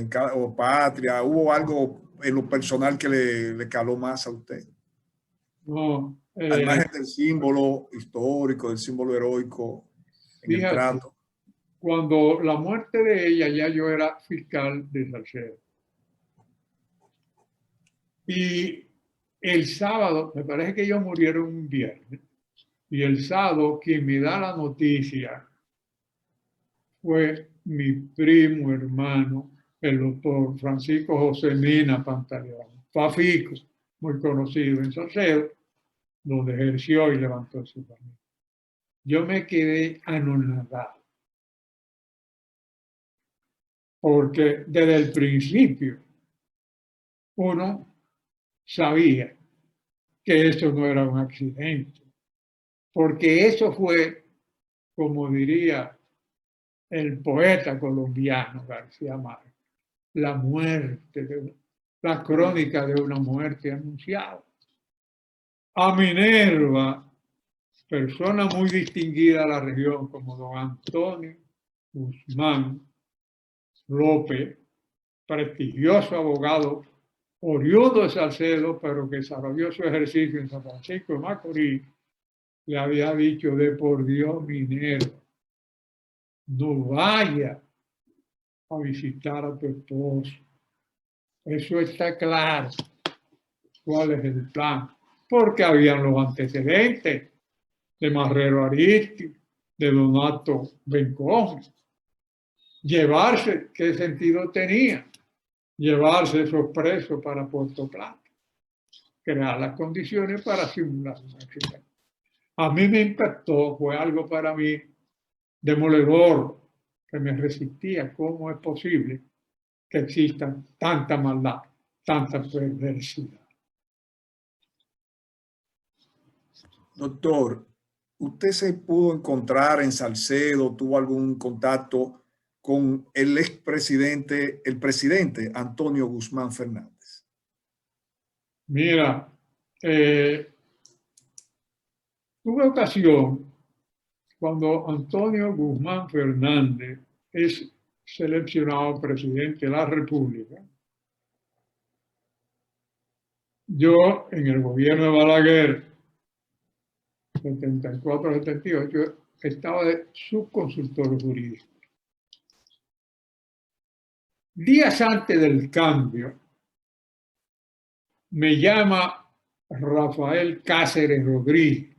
Patria? ¿Hubo algo en lo personal que le caló más a usted? No, Al margen del símbolo histórico, del símbolo heroico en el trato. Cuando la muerte de ella, ya yo era fiscal de Salcedo. Y el sábado, me parece que ellos murieron un viernes, y el sábado quien me da la noticia fue mi primo hermano, el doctor Francisco José Mina Pantaleón, Fafico, muy conocido en Salcedo, donde ejerció y levantó su familia. Yo me quedé anonadado, porque desde el principio uno sabía que eso no era un accidente, porque eso fue, como diría el poeta colombiano García Márquez, la crónica de una muerte anunciada. A Minerva, persona muy distinguida de la región, como don Antonio Guzmán López, prestigioso abogado oriundo de Salcedo, pero que desarrolló su ejercicio en San Francisco de Macorís, le había dicho: de por Dios, minero, no vaya a visitar a tu esposo. Eso está claro. ¿Cuál es el plan? Porque habían los antecedentes de Marrero Aristi, de Donato Bencón. Llevarse, ¿qué sentido tenía? Llevarse esos presos para Puerto Plata. Crear las condiciones para simular un accidente. A mí me impactó, fue algo para mí demoledor, que me resistía. ¿Cómo es posible que exista tanta maldad, tanta perversidad? Doctor, ¿usted se pudo encontrar en Salcedo, tuvo algún contacto con el expresidente, el presidente Antonio Guzmán Fernández? Mira, tuve ocasión cuando Antonio Guzmán Fernández es seleccionado presidente de la República. Yo, en el gobierno de Balaguer, 74-78, estaba de subconsultor jurídico. Días antes del cambio, me llama Rafael Cáceres Rodríguez.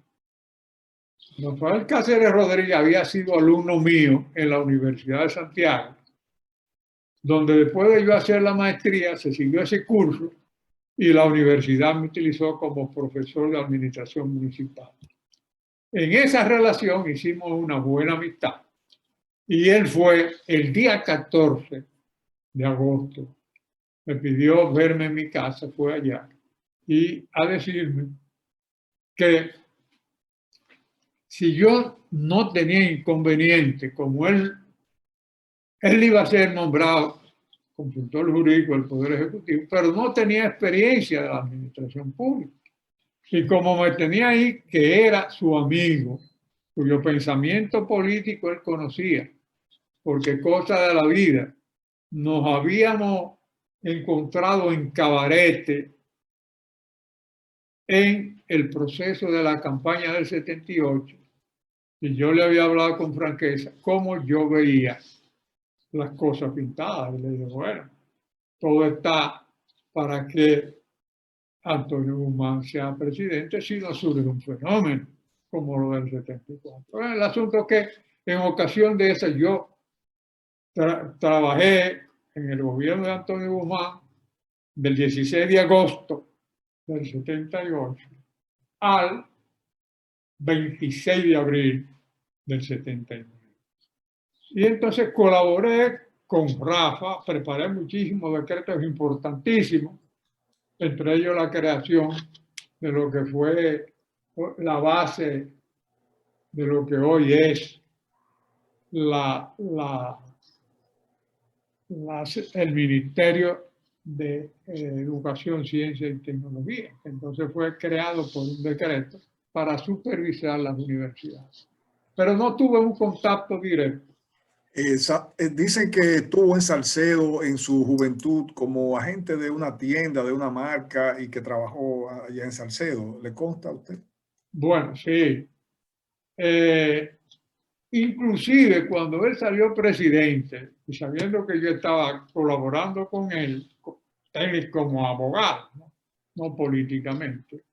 Rafael Cáceres Rodríguez había sido alumno mío en la Universidad de Santiago, donde después de yo hacer la maestría se siguió ese curso y la universidad me utilizó como profesor de administración municipal. En esa relación hicimos una buena amistad y él fue el día 14 de agosto, me pidió verme en mi casa, fue allá, y a decirme que si yo no tenía inconveniente, como él iba a ser nombrado consultor jurídico del Poder Ejecutivo, pero no tenía experiencia de la administración pública. Y como me tenía ahí, que era su amigo, cuyo pensamiento político él conocía, porque cosa de la vida, nos habíamos encontrado en Cabarete en el proceso de la campaña del 78, y yo le había hablado con franqueza cómo yo veía las cosas pintadas. Y le dije: bueno, todo está para que Antonio Guzmán sea presidente si no surge un fenómeno como lo del 74. El asunto es que en ocasión de esa yo trabajé en el gobierno de Antonio Guzmán del 16 de agosto del 78 al 26 de abril del 79. Y entonces colaboré con Rafa, preparé muchísimos decretos importantísimos, entre ellos la creación de lo que fue la base de lo que hoy es el Ministerio de Educación, Ciencia y Tecnología. Entonces fue creado por un decreto para supervisar las universidades. Pero no tuve un contacto directo. Dicen que estuvo en Salcedo en su juventud como agente de una tienda, de una marca, y que trabajó allá en Salcedo. ¿Le consta a usted? Bueno, sí. Inclusive cuando él salió presidente, y sabiendo que yo estaba colaborando con él, como abogado, no políticamente,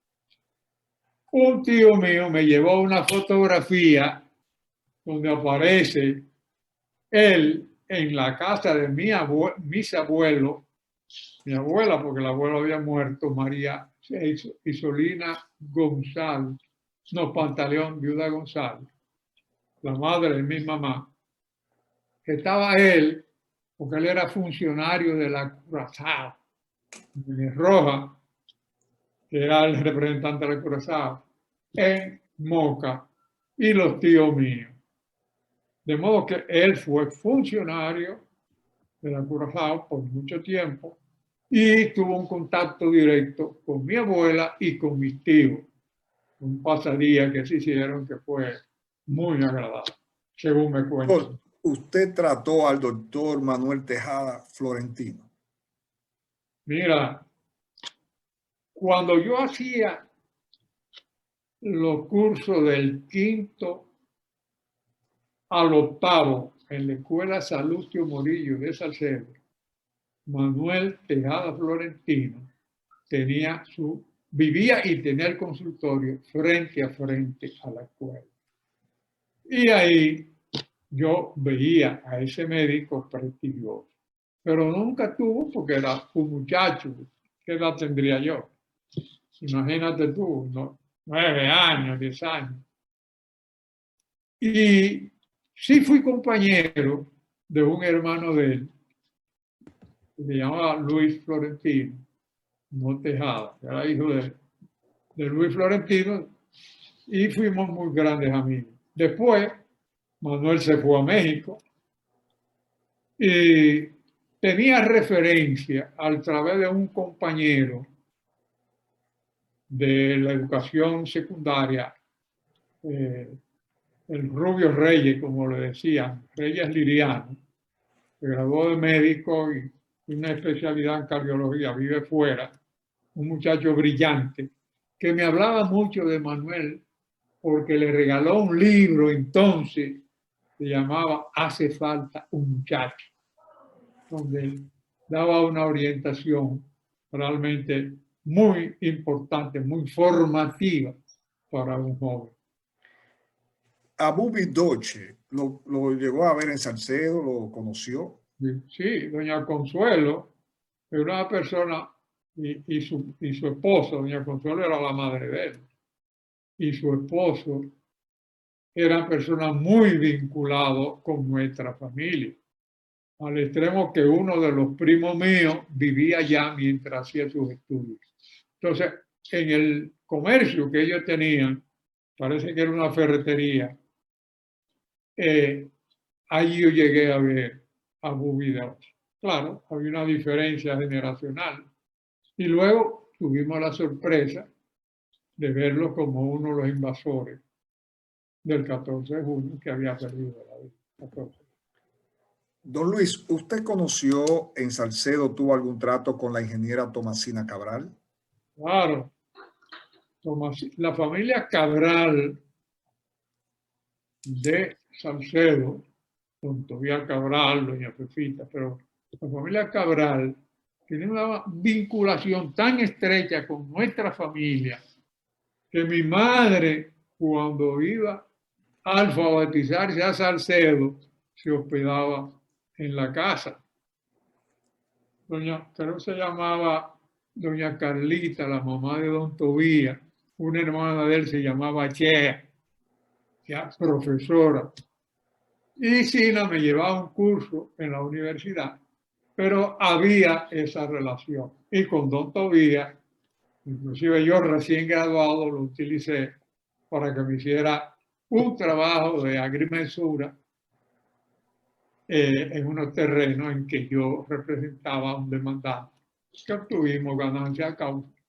un tío mío me llevó una fotografía donde aparece él en la casa de mis abuelos, mi abuela, porque el abuelo había muerto, María Isolina González, no, Pantaleón, viuda González, la madre de mi mamá, que estaba él, porque él era funcionario de la Curazao, de Roja, que era el representante de la Curazao, en Moca, y los tíos míos. De modo que él fue funcionario de la Curazao por mucho tiempo y tuvo un contacto directo con mi abuela y con mis tíos. Un pasadía que se hicieron que fue muy agradable, según me cuentan. ¿Usted trató al doctor Manuel Tejada Florentino? Mira, cuando yo hacía los cursos del quinto al octavo en la Escuela Salustio Morillo de Salcedo, Manuel Tejada Florentino vivía y tenía el consultorio frente a frente a la escuela. Y ahí yo veía a ese médico prestigioso, pero nunca tuvo, porque era un muchacho. ¿Qué edad tendría yo? Imagínate tú, ¿no? 9 años, 10 años. Y sí fui compañero de un hermano de él, que se llamaba Luis Florentino, no Tejada, era hijo de Luis Florentino, y fuimos muy grandes amigos. Después, Manuel se fue a México y tenía referencia a través de un compañero de la educación secundaria, el Rubio Reyes, como le decían, Reyes Liriano, se graduó de médico y una especialidad en cardiología, vive fuera, un muchacho brillante, que me hablaba mucho de Manuel porque le regaló un libro entonces, se llamaba Hace falta un muchacho, donde él daba una orientación realmente muy importante, muy formativa para un joven. A Bubi Doce, ¿lo llegó a ver en Salcedo? ¿Lo conoció? Sí, doña Consuelo era una persona, y su esposo, doña Consuelo era la madre de él, y su esposo eran personas muy vinculados con nuestra familia, al extremo que uno de los primos míos vivía allá mientras hacía sus estudios. Entonces, en el comercio que ellos tenían, parece que era una ferretería, allí yo llegué a ver a Bubidos. Claro, había una diferencia generacional. Y luego tuvimos la sorpresa de verlo como uno de los invasores del 14 de junio que había perdido la vida. 14. Don Luis, ¿usted conoció en Salcedo, tuvo algún trato con la ingeniera Tomasina Cabral? Claro, la familia Cabral de Salcedo, con Tobías Cabral, doña Pepita, pero la familia Cabral tiene una vinculación tan estrecha con nuestra familia que mi madre, cuando iba a alfabetizarse a Salcedo, se hospedaba en la casa. Creo que se llamaba doña Carlita, la mamá de don Tobías, una hermana de él se llamaba Chea, ya profesora. Y Sina me llevaba un curso en la universidad, pero había esa relación. Y con don Tobías, inclusive yo recién graduado lo utilicé para que me hiciera un trabajo de agrimensura en unos terrenos en que yo representaba a un demandante que obtuvimos ganancia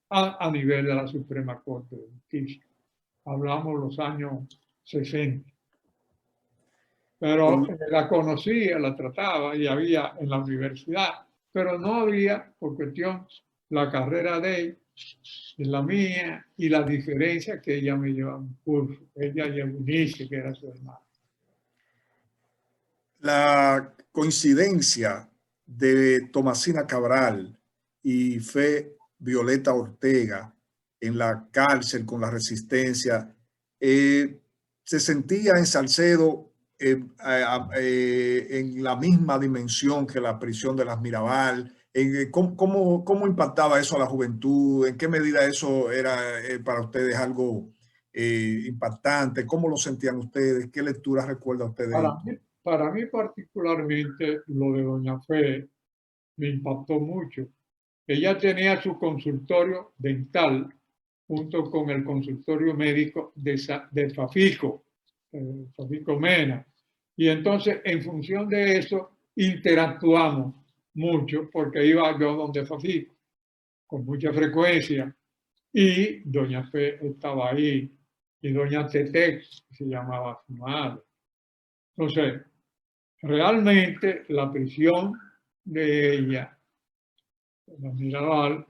a nivel de la Suprema Corte de Justicia. Hablamos los años 60. Pero la conocía, la trataba y había en la universidad, pero no había, por cuestión, la carrera de ella, la mía y la diferencia que ella me llevaba un curso, ella y Eunice, que era su hermana. La coincidencia de Tomasina Cabral y Fe Violeta Ortega en la cárcel con la resistencia, se sentía en Salcedo en la misma dimensión que la prisión de las Mirabal. ¿Cómo impactaba eso a la juventud? ¿En qué medida eso era para ustedes algo impactante? ¿Cómo lo sentían ustedes? ¿Qué lecturas recuerda usted de esto? Para mí particularmente lo de doña Fe me impactó mucho. Ella tenía su consultorio dental junto con el consultorio médico de Fafico, Fafico Mena. Y entonces, en función de eso, interactuamos mucho porque iba yo donde Fafico con mucha frecuencia y doña Fe estaba ahí y doña Tete, que se llamaba su madre. Entonces, realmente la prisión de ella, la Mirabal,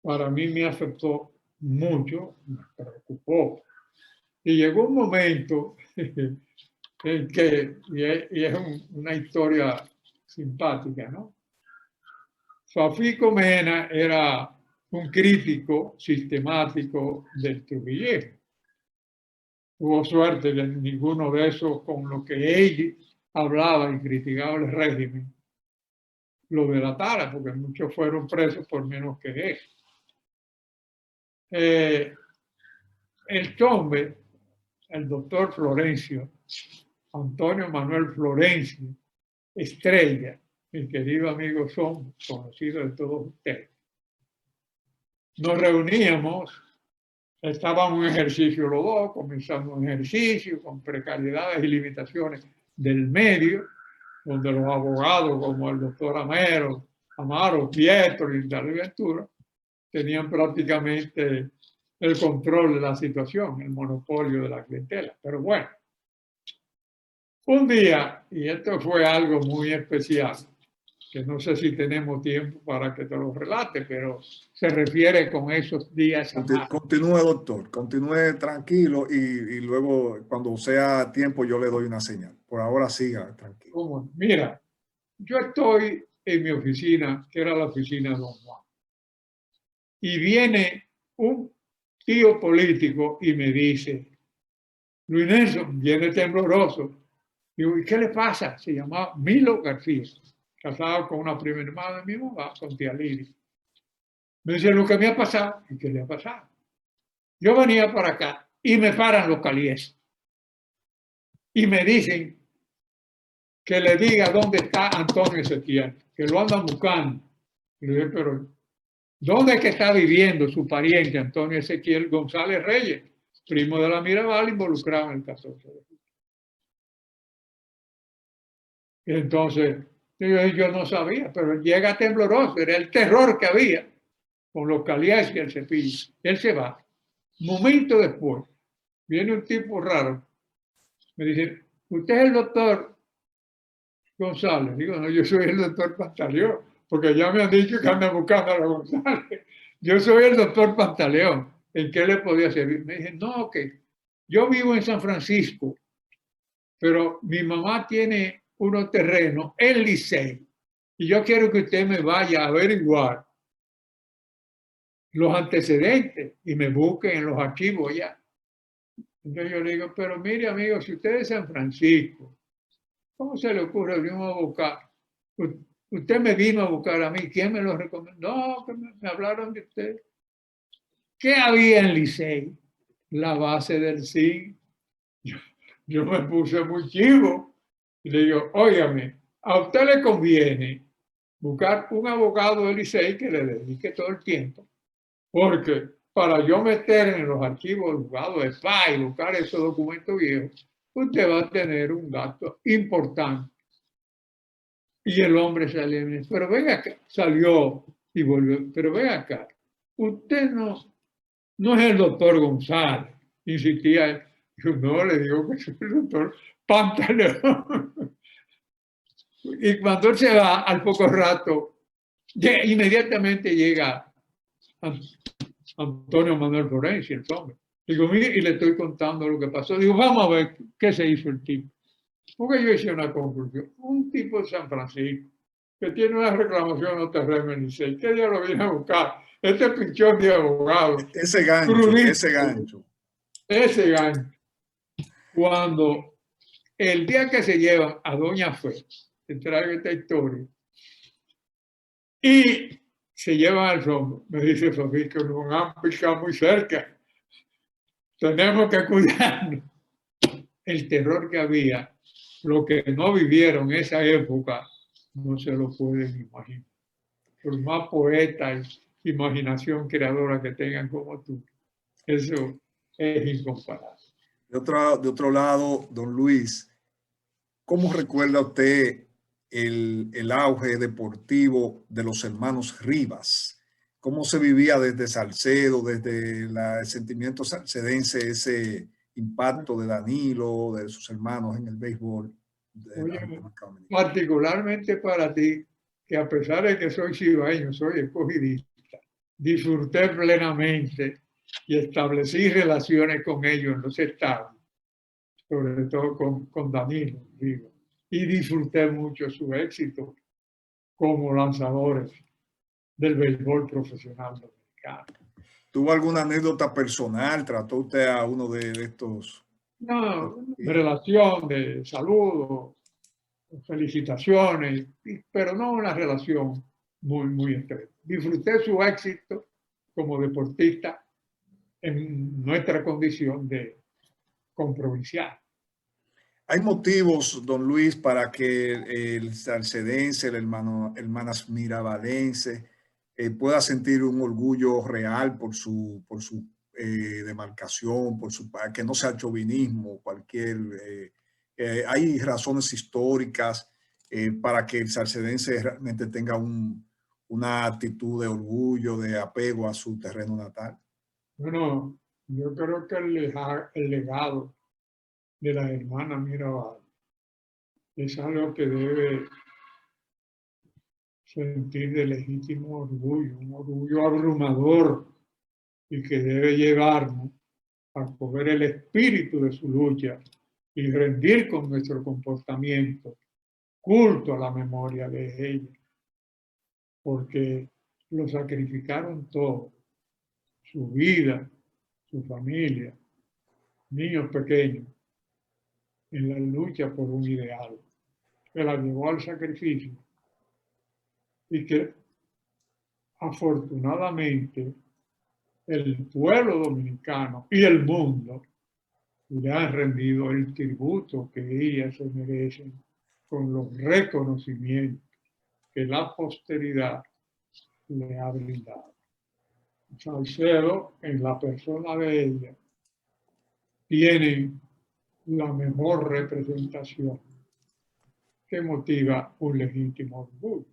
para mí me afectó mucho, me preocupó. Y llegó un momento en que, y es una historia simpática, ¿no? Fafico Mena era un crítico sistemático del trujillismo. Tuvo suerte de ninguno de esos con lo que él hablaba y criticaba el régimen lo delatara, porque muchos fueron presos por menos que él. El Tombe, el doctor Florencio, Antonio Manuel Florencio, Estrella, mi querido amigo Son, conocido de todos ustedes. Nos reuníamos, estábamos en ejercicio los dos, comenzamos un ejercicio con precariedades y limitaciones del medio, donde los abogados como el doctor Amaro, Pietro y Darío Ventura tenían prácticamente el control de la situación, el monopolio de la clientela. Pero bueno, un día, y esto fue algo muy especial, que no sé si tenemos tiempo para que te lo relate, pero se refiere con esos días. Continúe, doctor, continúe tranquilo y luego cuando sea tiempo yo le doy una señal. Por ahora siga tranquilo. ¿Cómo? Mira, yo estoy en mi oficina, que era la oficina de Don Juan, y viene un tío político y me dice, Luis Nelson, viene tembloroso. Digo, ¿y qué le pasa? Se llamaba Milo García, casado con una prima hermana de mi mamá, con tía Lidia. Me dice lo que me ha pasado. ¿Y qué le ha pasado? Yo venía para acá y me paran los calíes y me dicen que le diga dónde está Antonio Ezequiel, que lo andan buscando. Y le dije, pero ¿dónde es que está viviendo su pariente Antonio Ezequiel González Reyes, primo de la Mirabal, involucrado en el 14 de julio? Y entonces yo no sabía, pero llega tembloroso, era el terror que había con los calíes y el cepillo. Él se va. Momento después, viene un tipo raro, me dice, ¿usted es el doctor González? Digo, no, yo soy el doctor Pantaleón, porque ya me han dicho que andan buscando a la González. Yo soy el doctor Pantaleón. ¿En qué le podía servir? Me dije, no, que yo vivo en San Francisco, pero mi mamá tiene unos terrenos en Licey y yo quiero que usted me vaya a averiguar los antecedentes y me busque en los archivos ya. Entonces yo le digo, pero mire amigo, si usted es de San Francisco, ¿cómo se le ocurre venir a buscar? Usted me vino a buscar a mí, ¿quién me lo recomendó? No, que me hablaron de usted. ¿Qué había en Licey? La base del zinc. Yo me puse muy chivo y le digo, óigame, a usted le conviene buscar un abogado del Licey que le dedique todo el tiempo, porque para yo meter en los archivos del juzgado de paz y buscar esos documentos viejos, usted va a tener un gasto importante. Y el hombre salió, pero venga acá, salió y volvió, pero venga acá, usted no es el doctor González, insistía él. Yo no, le digo que soy el doctor Pantaleón. Y cuando él se va, al poco rato, inmediatamente llega Antonio Manuel Florencio, el hombre. Digo, mire, y le estoy contando lo que pasó. Digo, vamos a ver qué se hizo el tipo. Porque yo hice una conclusión. Un tipo de San Francisco que tiene una reclamación en los terrenos en Licey, ¿qué día lo viene a buscar? Este pinchón de abogado. Ese gancho, crudito, ese gancho. Ese gancho. Cuando el día que se llevan a Doña Fe, se trae esta historia, y se llevan al rombo, me dice Sofía que nos han picado muy cerca. Tenemos que cuidarnos. El terror que había, lo que no vivieron en esa época, no se lo pueden imaginar. Por más poeta y imaginación creadora que tengan como tú, eso es incomparable. De otro lado, don Luis, ¿cómo recuerda usted el auge deportivo de los hermanos Rivas? ¿Cómo se vivía desde Salcedo, desde el sentimiento salcedense, ese impacto de Danilo, de sus hermanos en el béisbol de la República Dominicana? Particularmente para ti, que a pesar de que soy cibaeño, soy escogidista. disfruté plenamente y establecí relaciones con ellos en los estados, sobre todo con Danilo, digo, y disfruté mucho su éxito como lanzadores del béisbol profesional dominicano. ¿Tuvo alguna anécdota personal? ¿Trató usted a uno de estos? Una relación de saludo, felicitaciones, pero no una relación muy estrecha. Disfruté su éxito como deportista en nuestra condición de comprovincial. ¿Hay motivos, don Luis, para que el salcedense, el hermanas miravalense, pueda sentir un orgullo real por su demarcación, que no sea chauvinismo, hay razones históricas para que el salcedense realmente tenga una actitud de orgullo, de apego a su terreno natal? Bueno, yo creo que el legado de la hermana Mirabal es algo que debe sentir de legítimo orgullo, un orgullo abrumador y que debe llevarnos a coger el espíritu de su lucha y rendir con nuestro comportamiento culto a la memoria de ella, porque lo sacrificaron todo, su vida, su familia, niños pequeños, en la lucha por un ideal que la llevó al sacrificio y que afortunadamente el pueblo dominicano y el mundo le han rendido el tributo que ellas se merecen con los reconocimientos que la posteridad le ha brindado. Salcedo, en la persona de ella, tiene la mejor representación que motiva un legítimo orgullo.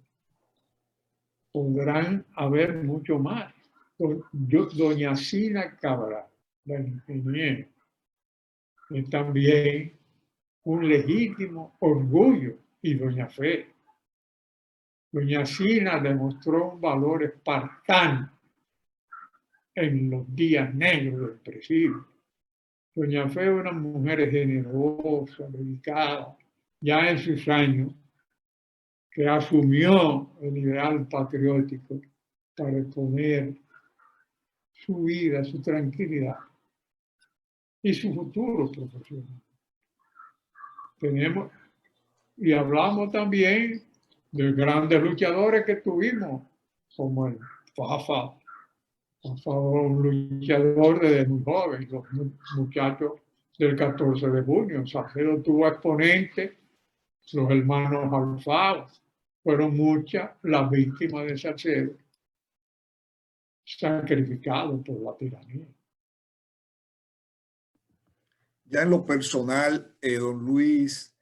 Podrán haber mucho más. Doña Sina Cabral, la ingeniera, es también un legítimo orgullo, y doña Fe. Doña Sina demostró un valor espartano en los días negros del presidio. Doña Fe era una mujer generosa, dedicada, ya en sus años, que asumió el ideal patriótico para exponer su vida, su tranquilidad y su futuro profesional. Tenemos, y hablamos también de grandes luchadores que tuvimos, como el Fafa. Fafa, un luchador desde muy joven, los muchachos del 14 de junio. Salcedo tuvo exponentes, los hermanos Alfaro. Fueron muchas las víctimas de Salcedo, sacrificados por la tiranía. Ya en lo personal, don Luis,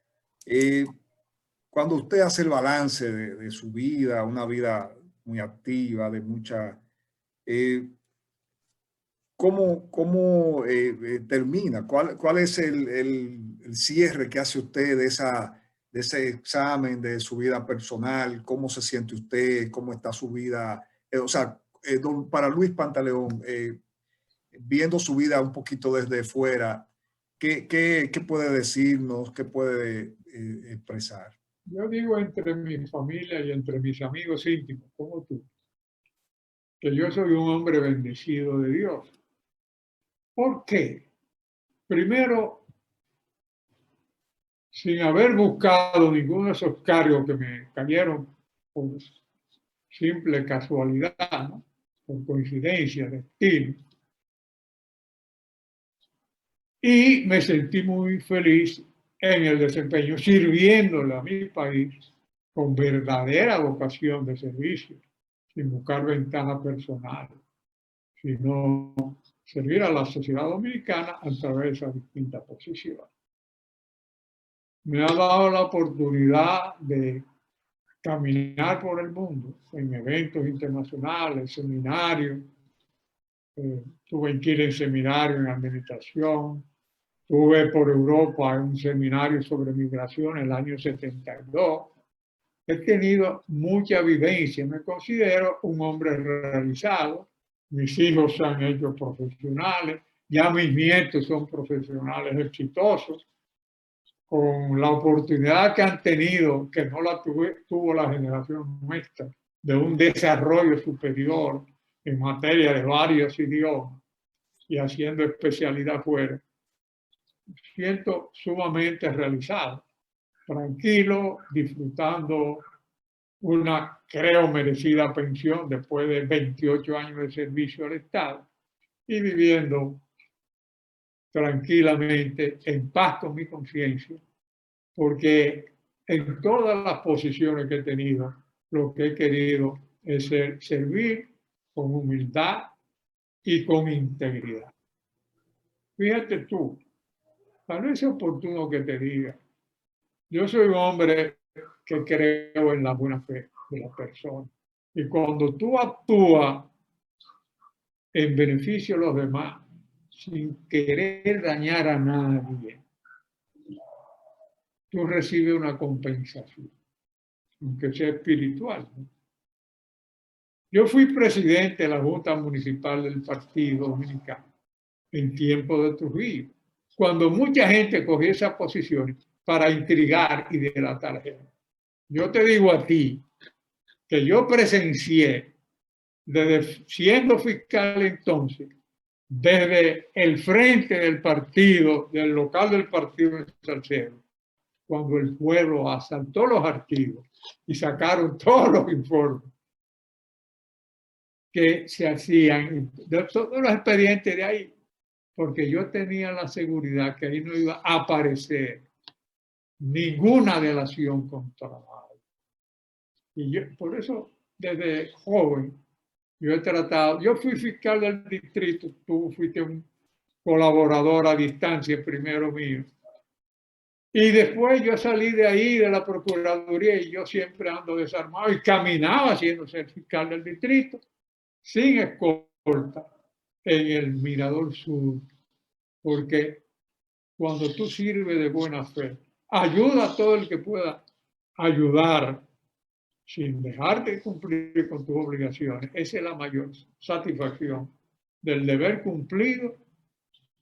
cuando usted hace el balance de su vida, una vida muy activa, de mucha, ¿cómo termina? ¿Cuál es el cierre que hace usted de ese examen de su vida personal? ¿Cómo se siente usted? ¿Cómo está su vida? Para Luis Pantaleón, viendo su vida un poquito desde fuera, ¿qué puede decirnos? ¿Qué puede expresar? Yo digo entre mi familia y entre mis amigos íntimos, como tú, que yo soy un hombre bendecido de Dios. ¿Por qué? Primero, sin haber buscado ninguno de esos cargos que me cayeron por simple casualidad, ¿no? Por coincidencia, destino. Y me sentí muy feliz en el desempeño, sirviéndole a mi país con verdadera vocación de servicio, sin buscar ventaja personal, sino servir a la sociedad dominicana a través de esas distintas posiciones. Me ha dado la oportunidad de caminar por el mundo en eventos internacionales, seminarios. Estuve en Chile en seminario en administración. Estuve por Europa en un seminario sobre migración en el año 72. He tenido mucha vivencia. Me considero un hombre realizado mis hijos se han hecho profesionales, ya mis nietos son profesionales exitosos, con la oportunidad que han tenido, que no la tuvo la generación nuestra, de un desarrollo superior en materia de varios idiomas y haciendo especialidad fuera. Siento sumamente realizado, tranquilo, disfrutando una, creo, merecida pensión después de 28 años de servicio al Estado y viviendo tranquilamente, en paz con mi conciencia, porque en todas las posiciones que he tenido, lo que he querido es servir con humildad y con integridad. Fíjate tú, tal vez es oportuno que te diga, yo soy un hombre que creo en la buena fe de la persona. Y cuando tú actúas en beneficio de los demás, sin querer dañar a nadie, tú recibes una compensación, aunque sea espiritual, ¿no? Yo fui presidente de la Junta Municipal del Partido Dominicano en tiempo de Trujillo, cuando mucha gente cogía esas posiciones para intrigar y delatar gente. Yo te digo a ti que yo presencié, desde siendo fiscal entonces, desde el frente del partido, del local del partido de Salcedo, cuando el pueblo asaltó los archivos y sacaron todos los informes que se hacían, de todos los expedientes de ahí, porque yo tenía la seguridad que ahí no iba a aparecer ninguna delación contra nadie. Y yo, por eso, desde joven, yo he tratado, yo fui fiscal del distrito, tú fuiste un colaborador a distancia primero mío. Y después yo salí de ahí, de la Procuraduría, y yo siempre ando desarmado y caminaba siendo ser fiscal del distrito, sin escolta, en el Mirador Sur, porque cuando tú sirves de buena fe, ayuda a todo el que pueda ayudar sin dejar de cumplir con tus obligaciones. Esa es la mayor satisfacción del deber cumplido,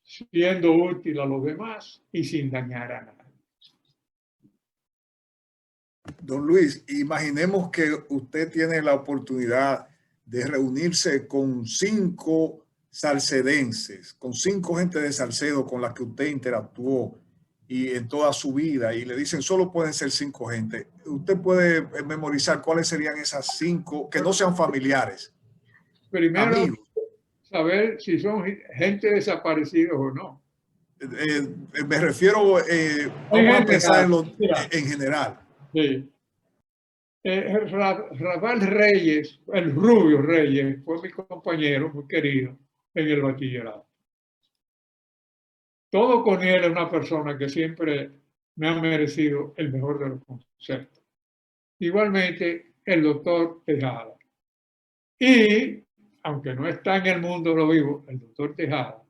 siendo útil a los demás y sin dañar a nadie. Don Luis, imaginemos que usted tiene la oportunidad de reunirse con 5 salcedenses, con 5 gente de Salcedo con las que usted interactuó y en toda su vida, y le dicen solo pueden ser 5 gente. Usted puede memorizar cuáles serían esas 5 que no sean familiares. Primero, Amigos. saber si son gente desaparecidos o no. Me refiero, vamos a pensar en general. Sí. Rafael Reyes, el Rubio Reyes, fue mi compañero muy querido en el bachillerato. Todo con él es una persona que siempre me ha merecido el mejor de los conceptos. Igualmente, el doctor Tejada. Y, aunque no está en el mundo lo vivo, el doctor Tejada,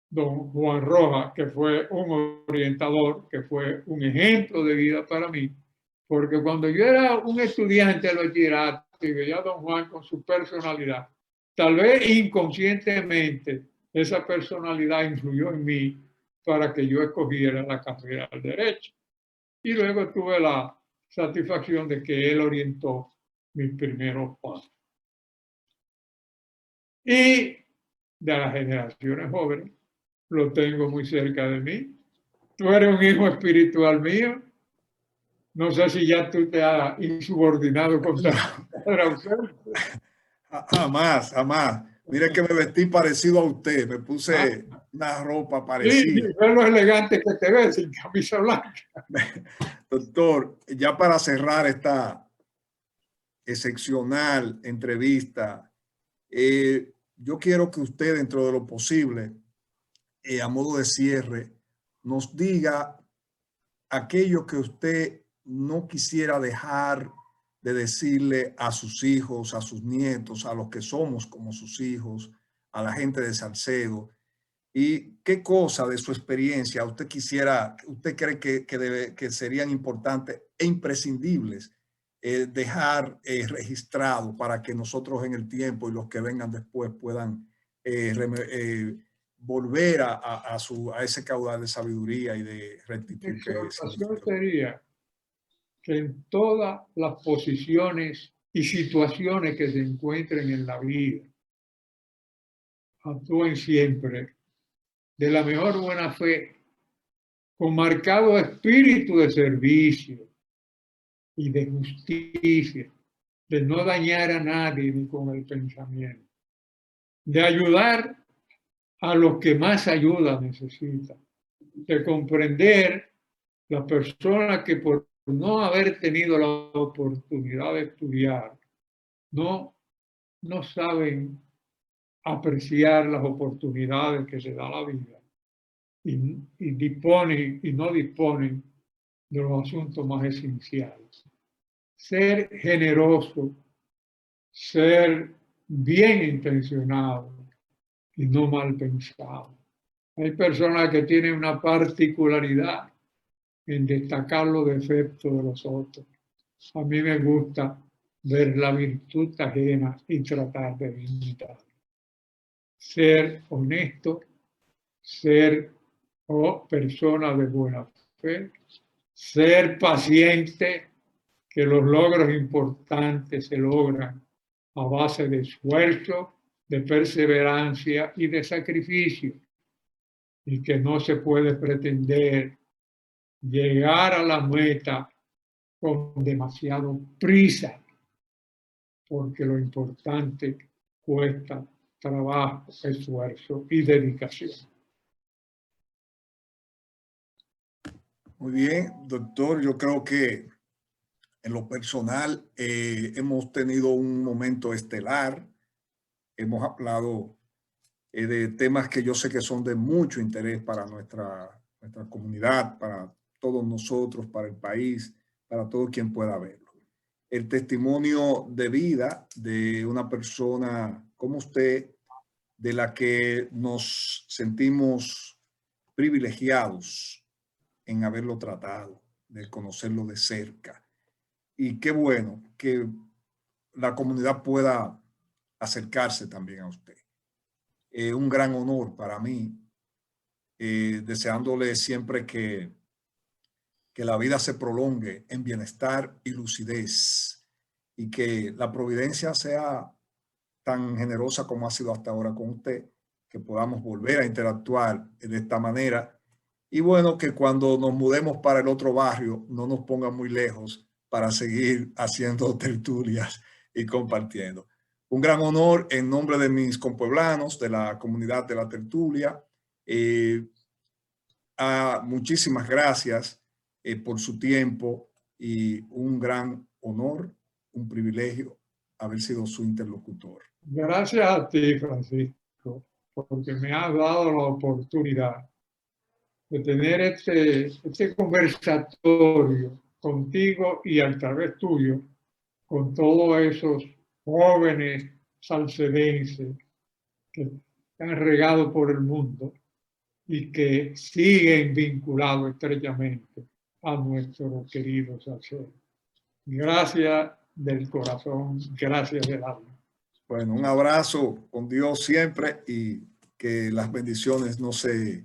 don Juan Rojas, que fue un orientador, que fue un ejemplo de vida para mí, porque cuando yo era un estudiante del bachillerato y veía a don Juan con su personalidad, tal vez inconscientemente esa personalidad influyó en mí para que yo escogiera la carrera del derecho. Y luego tuve la satisfacción de que él orientó mis primeros pasos. Y de las generaciones jóvenes, lo tengo muy cerca de mí. Tú eres un hijo espiritual mío. No sé si ya tú te has insubordinado contra Jamás, jamás. Mire que me vestí parecido a usted, me puse una ropa parecida. Sí, es lo elegante que te ves sin camisa blanca. Doctor, ya para cerrar esta excepcional entrevista, yo quiero que usted, dentro de lo posible, a modo de cierre, nos diga aquello que usted no quisiera dejar de decirle a sus hijos, a sus nietos, a los que somos como sus hijos, a la gente de Salcedo, y qué cosa de su experiencia usted cree que serían importantes e imprescindibles dejar registrado para que nosotros en el tiempo y los que vengan después puedan volver a ese caudal de sabiduría y de rectitud. Mi exhortación sería que en todas las posiciones y situaciones que se encuentren en la vida, actúen siempre de la mejor buena fe, con marcado espíritu de servicio y de justicia, de no dañar a nadie ni con el pensamiento, de ayudar a los que más ayuda necesitan, de comprender las personas que por no haber tenido la oportunidad de estudiar, no saben apreciar las oportunidades que se da la vida y disponen y no disponen de los asuntos más esenciales. Ser generoso, ser bien intencionado y no mal pensado. Hay personas que tienen una particularidad en destacar los defectos de los otros. A mí me gusta ver la virtud ajena y tratar de imitar. Ser honesto, ser persona de buena fe, ser paciente, que los logros importantes se logran a base de esfuerzo, de perseverancia y de sacrificio, y que no se puede pretender llegar a la meta con demasiado prisa, porque lo importante cuesta trabajo, esfuerzo y dedicación. Muy bien, doctor. Yo creo que en lo personal hemos tenido un momento estelar. Hemos hablado de temas que yo sé que son de mucho interés para nuestra comunidad, para todos nosotros, para el país, para todo quien pueda verlo. El testimonio de vida de una persona como usted, de la que nos sentimos privilegiados en haberlo tratado, de conocerlo de cerca. Y qué bueno que la comunidad pueda acercarse también a usted. Un gran honor para mí, deseándole siempre que la vida se prolongue en bienestar y lucidez, y que la providencia sea tan generosa como ha sido hasta ahora con usted, que podamos volver a interactuar de esta manera. Y bueno, que cuando nos mudemos para el otro barrio no nos pongan muy lejos para seguir haciendo tertulias y compartiendo. Un gran honor en nombre de mis compueblanos, de la comunidad de la tertulia. Muchísimas gracias por su tiempo, y un gran honor, un privilegio haber sido su interlocutor. Gracias a ti, Francisco, porque me has dado la oportunidad de tener este conversatorio contigo y a través tuyo con todos esos jóvenes salcedenses que han regado por el mundo y que siguen vinculados estrechamente a nuestro querido Salcedo. Gracias del corazón, gracias del alma. Bueno, un abrazo con Dios siempre, y que las bendiciones no se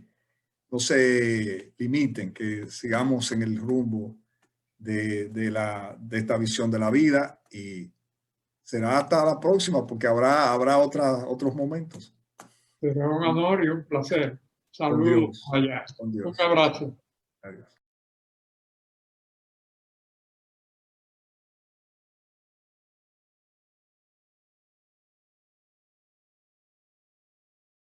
limiten, que sigamos en el rumbo de esta visión de la vida, y será hasta la próxima, porque habrá otros momentos. Será un honor y un placer. Saludos allá. Un abrazo. Adiós.